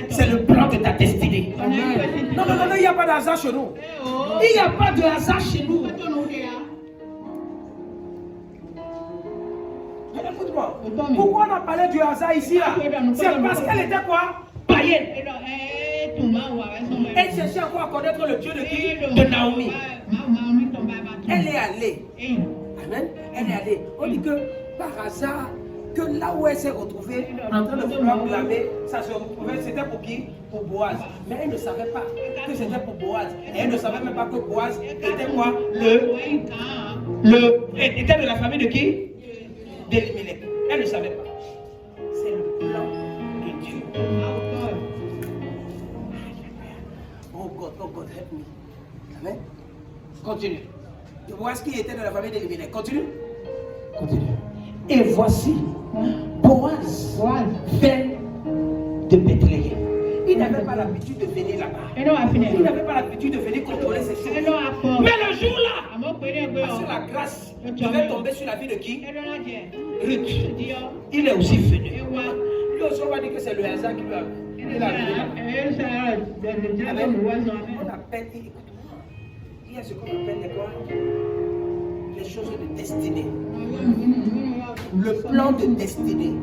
C'est le plan de ta destinée. Non, il n'y a pas de hasard chez nous. Il n'y a pas de hasard chez nous. Écoute-moi, pourquoi on a parlé du hasard ici là? C'est parce qu'elle était quoi? Païenne. Elle cherchait encore à connaître le Dieu de qui? De Naomi. Elle est allée. Amen. Elle est allée. On dit que par hasard, que là où elle s'est retrouvée, en train de vouloir blâmer, ça se retrouvait, c'était pour qui? Pour Boaz. Mais elle ne savait pas que c'était pour Boaz. Et elle ne savait même pas que Boaz était quoi? Était de la famille de qui? D'Elimelech. Elle ne savait pas. C'est le plan de Dieu. Oh God, help me. Amen. Continue. Boaz qui était de la famille d'Elimelech. Continue. Et voici Boaz fait de Bethléem. Il n'avait pas l'habitude de venir là-bas. Il n'avait pas l'habitude de venir contrôler ses choses. Mais le jour-là, parce que la grâce devait tomber sur la vie de qui? Ruth. Il est aussi venu. Lui aussi, on va dire que c'est le hasard qui lui a venu là. On appelle, écoute-moi, il y a ce qu'on appelle les choses de destinée. Le plan de destinée.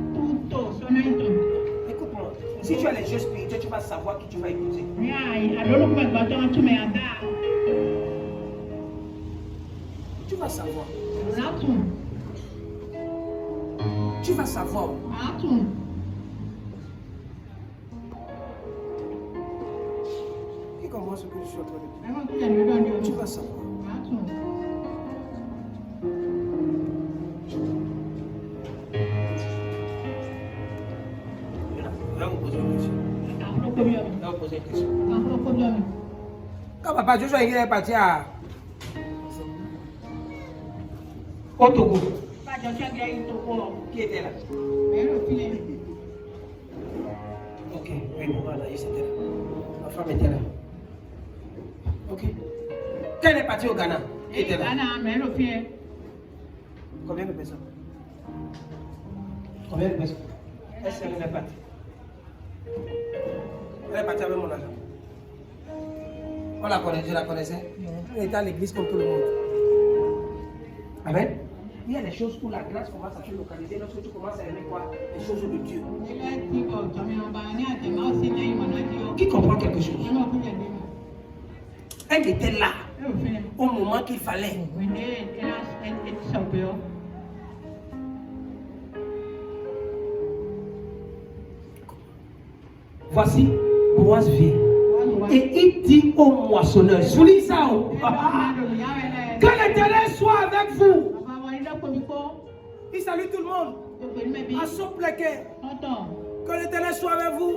Écoute-moi, si tu as les jeux spirituels, tu vas savoir qui tu vas épouser. Tu vas savoir. Tu vas savoir. Qui comprend ce que je suis en train de dire? Tu vas savoir. Je vais vous poser une question. Quand papa Joshua est parti au Togo, qui était là? Ok, oui, voilà, il était là. Ma femme était là. Ok. Quand elle est partie au Ghana, qui était là? Combien de personnes? Est-ce qu'elle est partie? Elle est partie avec mon argent. On la connaissait, je la connaissais. Elle était à l'église comme tout le monde. Amen. Il y a des choses où la grâce commence à se localiser lorsque tu commences à aimer quoi? Les choses de Dieu. Qui comprend quelque chose? Elle était là au moment qu'il fallait. Voici, Boaz vient. Et il dit au moissonneur, souligne ça, que l'Éternel soit avec vous. Il salue tout le monde. À son plaquet. Que l'Éternel soit avec vous.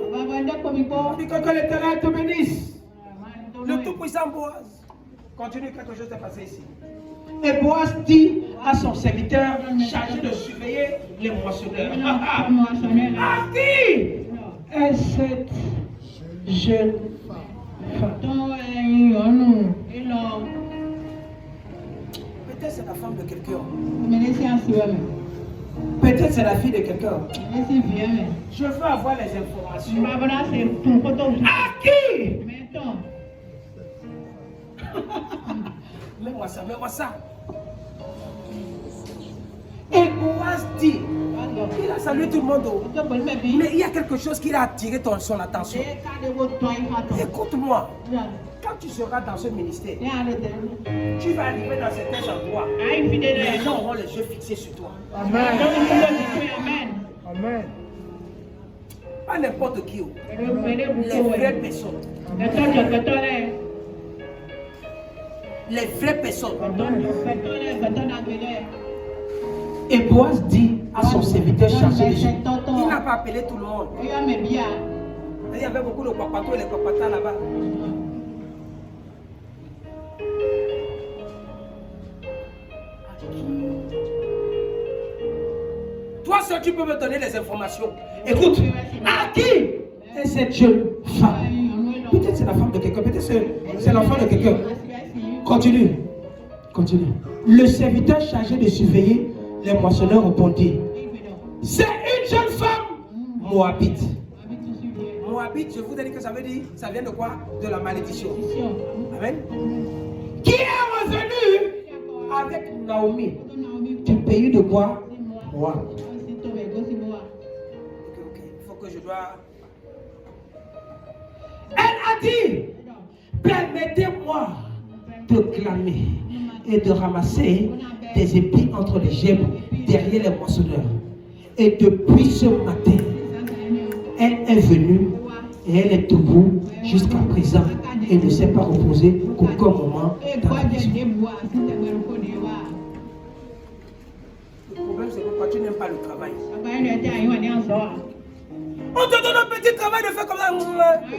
Et que l'Éternel te bénisse. Le tout-puissant Boaz. Continue, quelque chose s'est passé ici. Et Boaz dit à son serviteur chargé de surveiller les moissonneurs. À qui est cette jeune femme? Peut-être c'est la femme de quelqu'un. Peut-être c'est la fille de quelqu'un. Je veux avoir les informations. À qui? Mets-moi ça. Et Boaz dit, il a salué tout le monde, mais il y a quelque chose qui a attiré son attention. Écoute-moi, quand tu seras dans ce ministère, tu vas arriver dans certains endroits. Les gens auront les yeux fixés sur toi. Amen. Amen. Pas n'importe qui. Les vraies personnes. Les vraies personnes. Et Boaz dit à son serviteur chargé de suivre. Il n'a pas appelé tout le monde. Il y avait beaucoup de papatos et les papatas là-bas. Toi seul, tu peux me donner les informations. Écoute, à qui est cette jeune femme? Peut-être c'est la femme de quelqu'un, peut-être c'est l'enfant de quelqu'un. Continue. Continue. Le serviteur chargé de surveiller les moissonneurs répondit: c'est une jeune femme moabite. Moabite, je vous ai dit que ça veut dire, ça vient de quoi? De la malédiction. Amen. Qui est revenu avec Naomi du pays de quoi? Moab. Ok, il faut que je dois. Elle a dit: permettez-moi de clamer et de ramasser des épis entre les gerbes derrière les moissonneurs. Et depuis ce matin, elle est venue et elle est debout jusqu'à présent et ne s'est pas reposée qu'aucun moment dans la maison. Le problème, c'est que quand tu n'aimes pas le travail, on te donne un petit travail de faire comme ça. Tu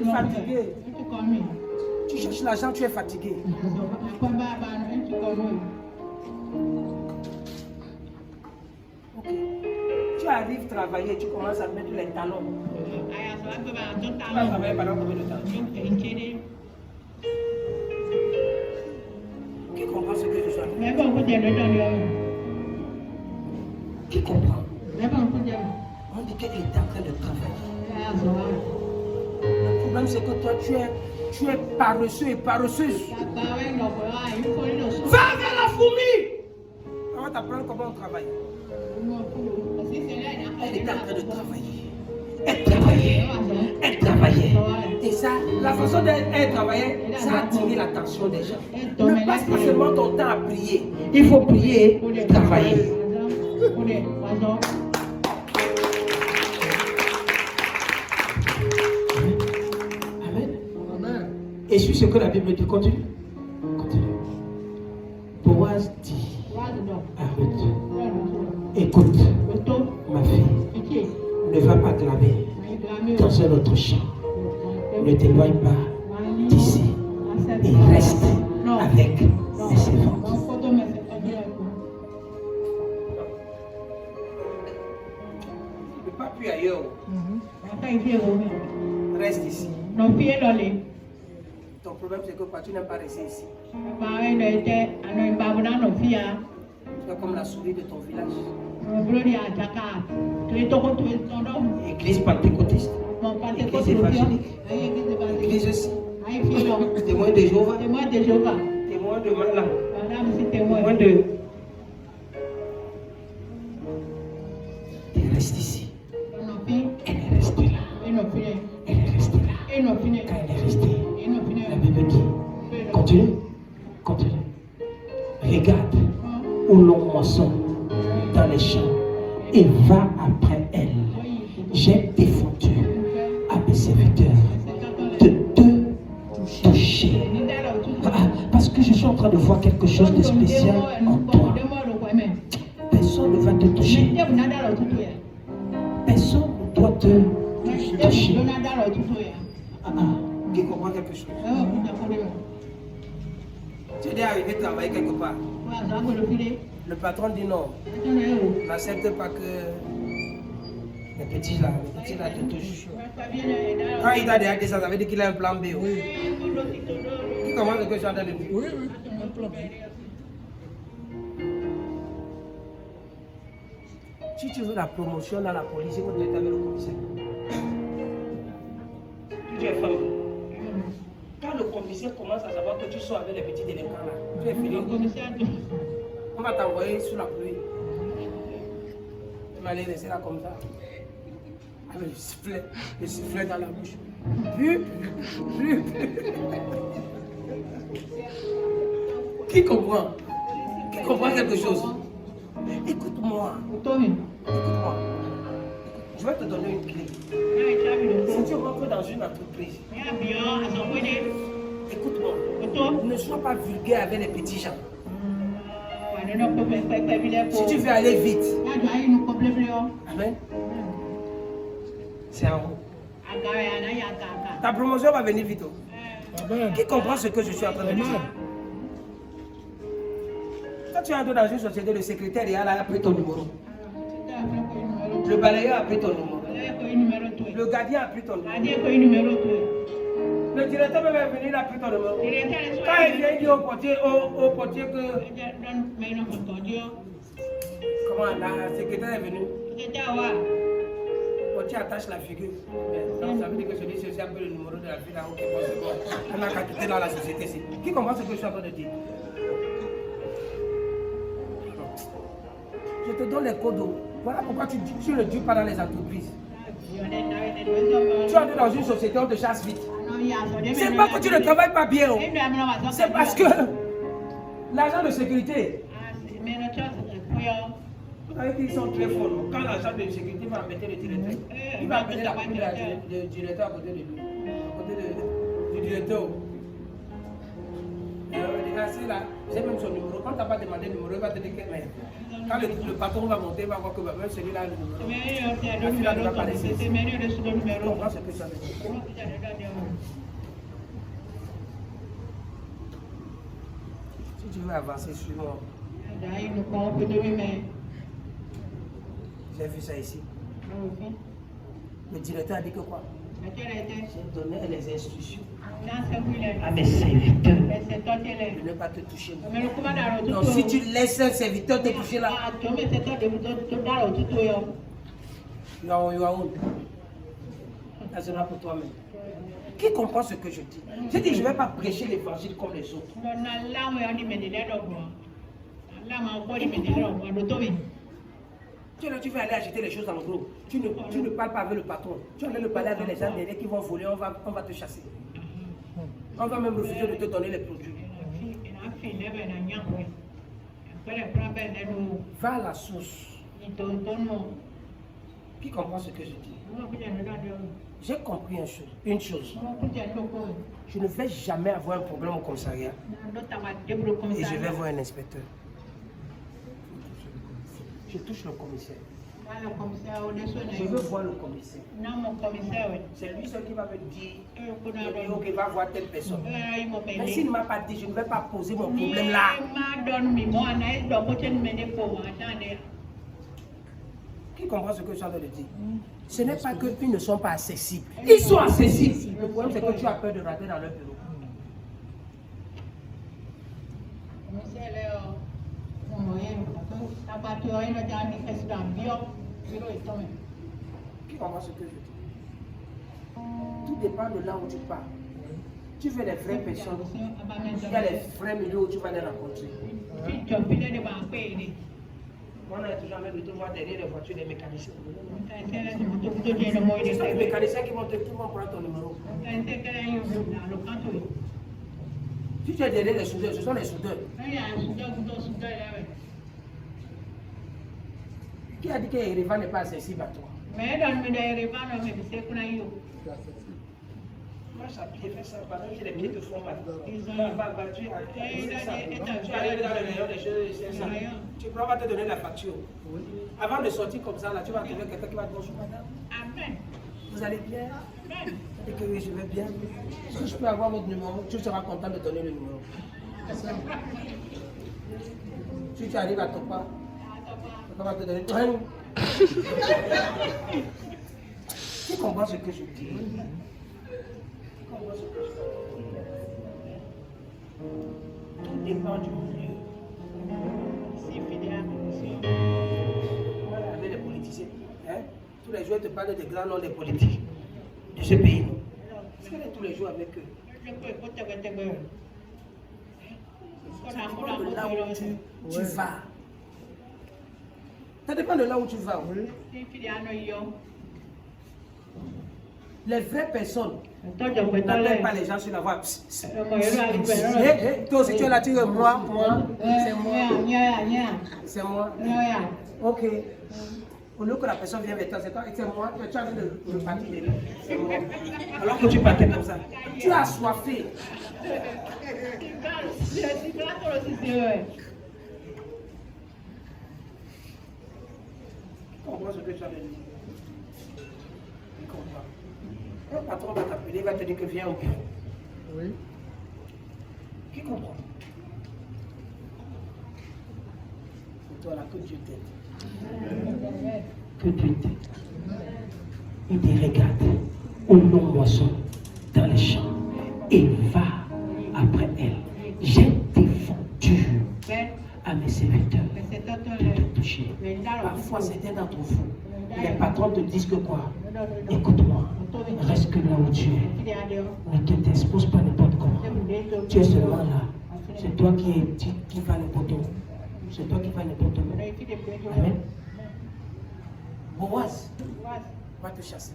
es fatigué. Tu cherches l'argent, tu es fatigué. Ok. Tu arrives travailler, tu commences à mettre les talons. Tu vas travailler pendant combien de temps? Qui comprend ce que je suis en train de dire? Qui comprend? On dit qu'elle est en train de travailler. Le problème, c'est que toi, tu es paresseux et paresseuse. Va vers la fourmi. On va t'apprendre comment on travaille. Elle était en train de travailler. Elle travaillait. Elle travaillait. Et ça, la façon dont elle travaillait, ça a attiré l'attention des gens. Ne passe pas seulement ton temps à prier. Il faut prier et travailler. Amen. Et sur ce que la Bible dit, continue. Continue. Boaz dit à Ruth: écoute, ma fille, ne va pas clamer dans un autre champ. Ne t'éloigne pas d'ici et reste avec mes servantes. Ne pas plus ailleurs. Reste ici. Ton problème, c'est que quoi, tu n'aimes pas rester ici. Tu es comme la souris de ton village. Église pentecôtiste, église évangélique, Église aussi. témoin de Jéhovah, Témoin de Mala. témoin de... Elle reste ici. Elle est restée là. Elle est restée là. Quand elle est restée, la Bible dit: continue, continue. Regarde où l'on moissonne dans les champs et va après elle. J'ai défendu à mes serviteurs de te toucher. Parce que je suis en train de voir quelque chose de spécial en toi. Personne ne va te toucher. Personne ne doit te toucher. Qui comprend quelque chose? Tu es déjà arrivé travailler quelque part. Le patron dit non. N'accepte pas que les petits là te touchent. Quand il t'a déjà dit ça, ça veut dire qu'il a un plan B. Oui. Qui comprend ce que je suis en train de dire? Oui. Si tu veux la promotion dans la police, il faut te mettre avec le commissaire. Tu es femme. Quand le commissaire commence à savoir que tu sors avec les petits délinquants là, tu es fini. On va t'envoyer sous la pluie. Tu vas aller rester là comme ça. Avec le sifflet dans la bouche. Plus. Qui comprend? Qui comprend quelque chose? Écoute-moi. Écoute-moi. Je vais te donner une clé. Si tu rentres dans une entreprise, écoute-moi. Ne sois pas vulgaire avec les petits gens. Si tu veux aller vite, amen, c'est en haut. Ta promotion va venir vite. Qui comprend ce que je suis en train de dire? Quand tu entres dans une société, le secrétaire a pris ton numéro. Le balayeur a pris ton numéro. Le gardien a pris ton numéro. Le directeur va venir, il a pris ton numéro. Quand il vient, il dit au portier que... Comment la secrétaire est venue? Le portier attache la figure. Donc, ça veut dire que celui-ci c'est un peu le numéro de la fille là-haut qui est bon. On a qu'à quitter dans la société ici. Qui comprend ce que je suis en train de dire? Je te donne les codes. Voilà pourquoi tu ne dis pas dans les entreprises. Tu entres dans une société, on te chasse vite. C'est pas que tu ne travailles pas bien. C'est parce que l'agent de sécurité, ils sont très forts. Quand l'agent de sécurité va mettre le directeur, il va mettre le directeur à côté de lui. À côté du directeur. C'est là, c'est même son numéro. Quand tu n'as pas demandé le numéro, il va te dire que quand le patron va monter, il va voir que même celui-là a le numéro. Celui-là ne va pas laisser. Tu comprends ce que ça veut dire? Si tu veux avancer sur moi, j'ai vu ça ici. Le directeur a dit que quoi? J'ai donné les instructions à mes serviteurs de ne pas te toucher. Donc si tu laisses un serviteur te toucher là, you are own. Ça sera pour toi-même. Qui comprend ce que je dis? Je dis, je ne vais pas prêcher l'évangile comme les autres. Tu vas aller acheter les choses en gros. Tu ne parles pas avec le patron. Tu vas aller parler avec les gens derrière qui vont voler, on va te chasser. On va même refuser de te donner les produits. Va à la source. Qui comprend ce que je dis? J'ai compris une chose. Je ne vais jamais avoir un problème au commissariat. Et je vais voir un inspecteur. Je touche le commissaire. Je veux voir le commissaire. C'est lui seul qui va me dire qu'il va voir telle personne. Mais s'il ne m'a pas dit, je ne vais pas poser mon problème là. Qui comprend ce que je suis en train de dire? Ce n'est pas qu'ils ne sont pas accessibles. Ils sont accessibles. Le problème, c'est que tu as peur de rater dans leur bureau. Qui comprend ce que je dis? Tout dépend de là où tu pars. Tu veux les vraies personnes. Il y a les vrais milieux où tu vas les rencontrer. On a toujours même de voir derrière les voitures des mécaniciens. C'est les mécaniciens qui vont prendre ton numéro. Si tu es derrière les soudeurs, ce sont les soudeurs. Qui a dit que Erevan n'est pas accessible à toi? Moi, j'ai fait ça pendant que j'ai les pieds de fond. Tu crois qu'on va te donner la facture. Avant de sortir comme ça, là, tu vas trouver quelqu'un qui va te dire bonjour madame. Amen. Vous allez bien? Et que oui, je vais bien. Est-ce que je peux avoir votre numéro? Tu seras content de donner le numéro. Si tu arrives à ton pas, on va te donner. Tu comprends ce que je dis? Tout dépend du milieu. Avec les politiciens, hein? Tous les jours, ils te parlent des grands noms des politiques de ce pays. Est-ce qu'elle est tous les jours avec eux? Ça dépend de là où tu vas. Ça dépend de là où tu vas. Oui. Les vraies personnes n'appellent pas les gens sur la voie. Toi aussi, tu es là, tu es moi, c'est moi. C'est moi. Ok. Au lieu que la personne vienne vers toi, c'est toi, c'est moi, tu as envie de partir de lui. C'est moi. Alors que tu partais comme ça. Tu as assoiffé. Comprends ce que tu as dit. Il comprend. Un patron va t'appeler, il va te dire que viens au bureau. Oui. Qui comprend? C'est toi là que Dieu t'aide. Que Dieu t'aide. Il te regarde au long moisson dans les champs et va après elle. J'ai défendu à mes serviteurs de te toucher. Parfois c'était dans ton fond. Les patrons te disent que quoi? Écoute-moi, reste que là où tu es. Ne t'expose pas n'importe comment. Tu es seulement là. C'est toi qui vas n'importe où. C'est toi qui vas n'importe où. Amen. Boaz va te chasser.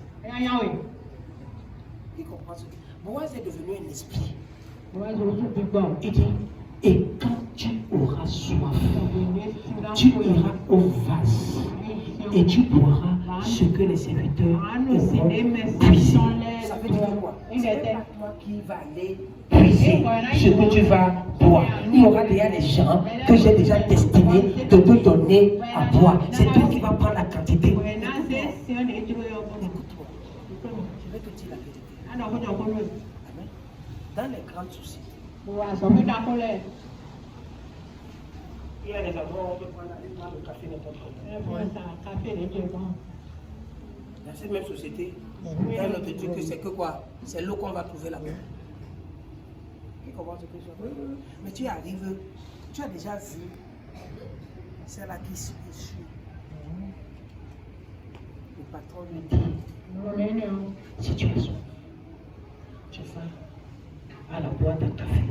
Qui comprend ce que Boaz est devenu un esprit. Il dit, et quand tu auras soif, tu iras au vase et tu boiras ce que les serviteurs auront puisé. Ça veut dire quoi? C'est pas toi qui vas aller puiser ce que tu vas boire. Il y aura déjà des gens que j'ai déjà destinés de te donner à boire. C'est toi qui vas prendre la quantité. Écoute-moi. Je vais te dire la vérité. Amen. Dans les grandes sociétés, il y a des endroits où on peut prendre le café n'importe où. Dans cette même société, il y a un autre truc que c'est que quoi? C'est l'eau qu'on va trouver là-bas. Qui comprend ce que je veux dire? Mais tu arrives, tu as déjà vu celle-là qui suit. Le patron lui dit, si tu es soif, tu vas à la boîte à café.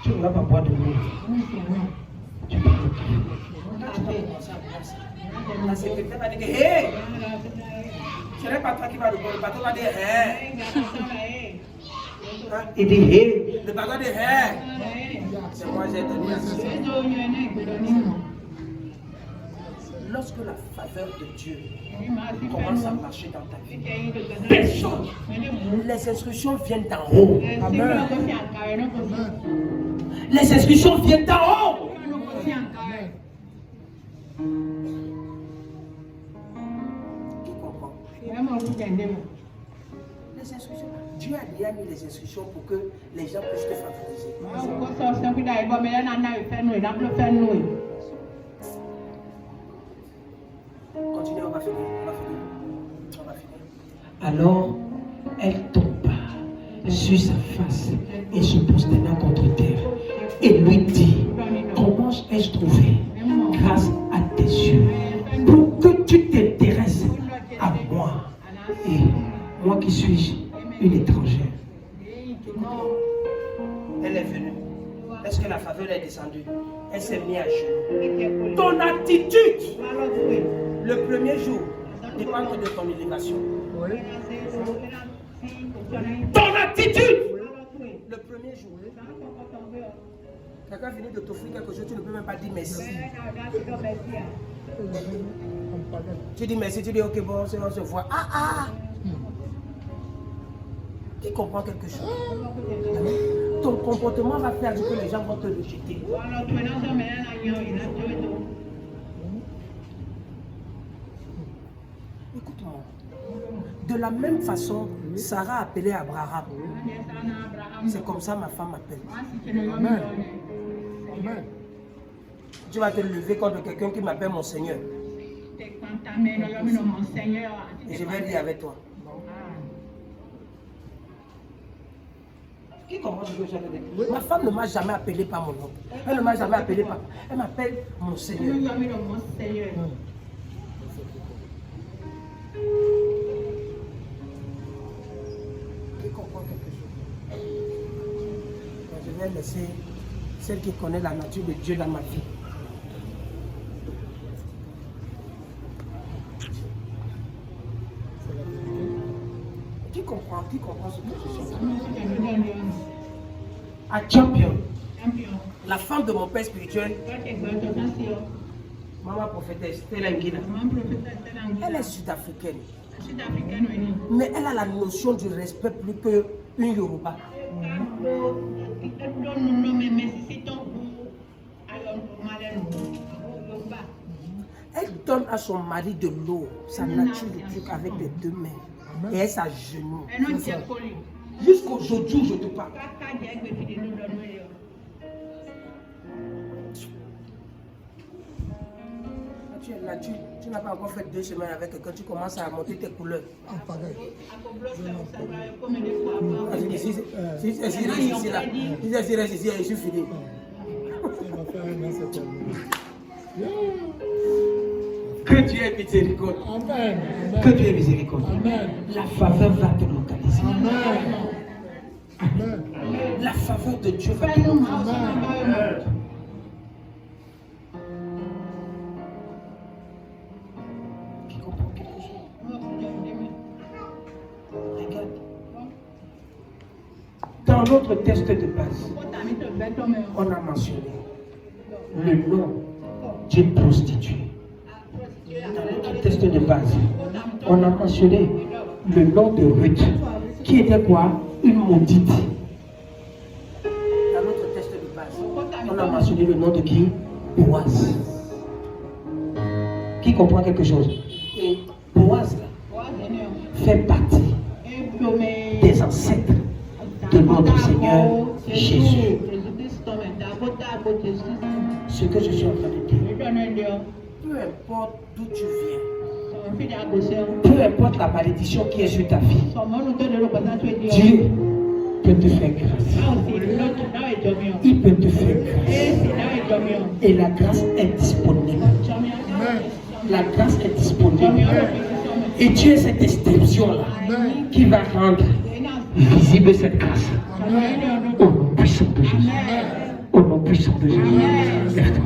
Tu ne vas pas boire de l'eau. Tu vas boire de café. La secrétaire va dire que, hey! Ce n'est pas toi qui vas le boire, le patron va dire, hey! Il dit, hey! Le patron dit, hey! C'est moi, j'ai donné à ce. Lorsque la faveur de Dieu commence à marcher dans ta vie, personne, les instructions viennent d'en haut. Amen. Les instructions viennent d'en haut. Qui comprend? Les instructions. Dieu a déjà mis les instructions pour que les gens puissent te favoriser. Continuez, on va finir. Alors, elle tomba sur sa face et se prosterna contre terre et lui dit, comment ai-je trouvé grâce à tes yeux pour que tu t'intéresses à moi et moi qui suis une étrangère? Elle est venue. Est-ce que la faveur est descendue? Elle s'est mise à genoux. Ton attitude, le premier jour, dépend de ton élévation. Ton attitude, le premier jour. Quelqu'un vient de t'offrir quelque chose, tu ne peux même pas dire merci. Tu dis merci, tu dis ok, bon, on se voit. Qui comprend quelque chose? Ton comportement va faire que les gens vont te rejeter. Écoute-moi. De la même façon, Sarah appelait Abraham. C'est comme ça ma femme m'appelle. Amen. Amen. Tu vas te lever contre quelqu'un qui m'appelle mon Seigneur. Et je vais dire avec toi. Qui comprend ce que je veux dire? Ma femme ne m'a jamais appelé par mon nom. Elle ne m'a jamais appelé par. Elle m'appelle mon Seigneur. Qui comprend quelque chose? Je vais laisser celle qui connaît la nature de Dieu dans ma vie. Qui comprend ce que je suis? Champion. A champion. Champion. La femme de mon père spirituel, Champion. Maman prophétesse, Stella Ngila. Elle est sud-africaine. Sud-africaine, oui. Mais elle a la notion du respect plus qu'une Yoruba. Elle donne à son mari de l'eau, sa nature de truc avec les deux mains. Et elle s'agenouille. Jusqu'aujourd'hui où je te parle. Tu es là, tu n'as pas encore fait 2 semaines avec quelqu'un, tu commences à monter tes couleurs. Si tu restes ici, là, si tu restes ici, je suis fini. Que Dieu ait miséricorde. Amen. Que Dieu ait miséricorde. Amen. La faveur va te localiser. Amen. Amen. La faveur de Dieu va te localiser. Amen. Qui comprend quelque chose? Regarde. Dans notre test de base, on a mentionné le nom d'une prostituée. Dans notre test de base, on a mentionné le nom de Ruth, qui était quoi? Une maudite. Dans notre test de base, on a mentionné le nom de qui? Boaz. Qui comprend quelque chose? Et Boaz là, fait partie des ancêtres de notre Seigneur Jésus. Ce que je suis en train de dire, peu importe d'où tu viens, peu importe la malédiction qui est sur ta vie, Dieu peut te faire grâce. Il peut te faire grâce. Et la grâce est disponible. La grâce est disponible. Et Dieu est cette exception-là qui va rendre visible cette grâce. Au nom puissant de Jésus. Au nom puissant de Jésus. Lève-toi.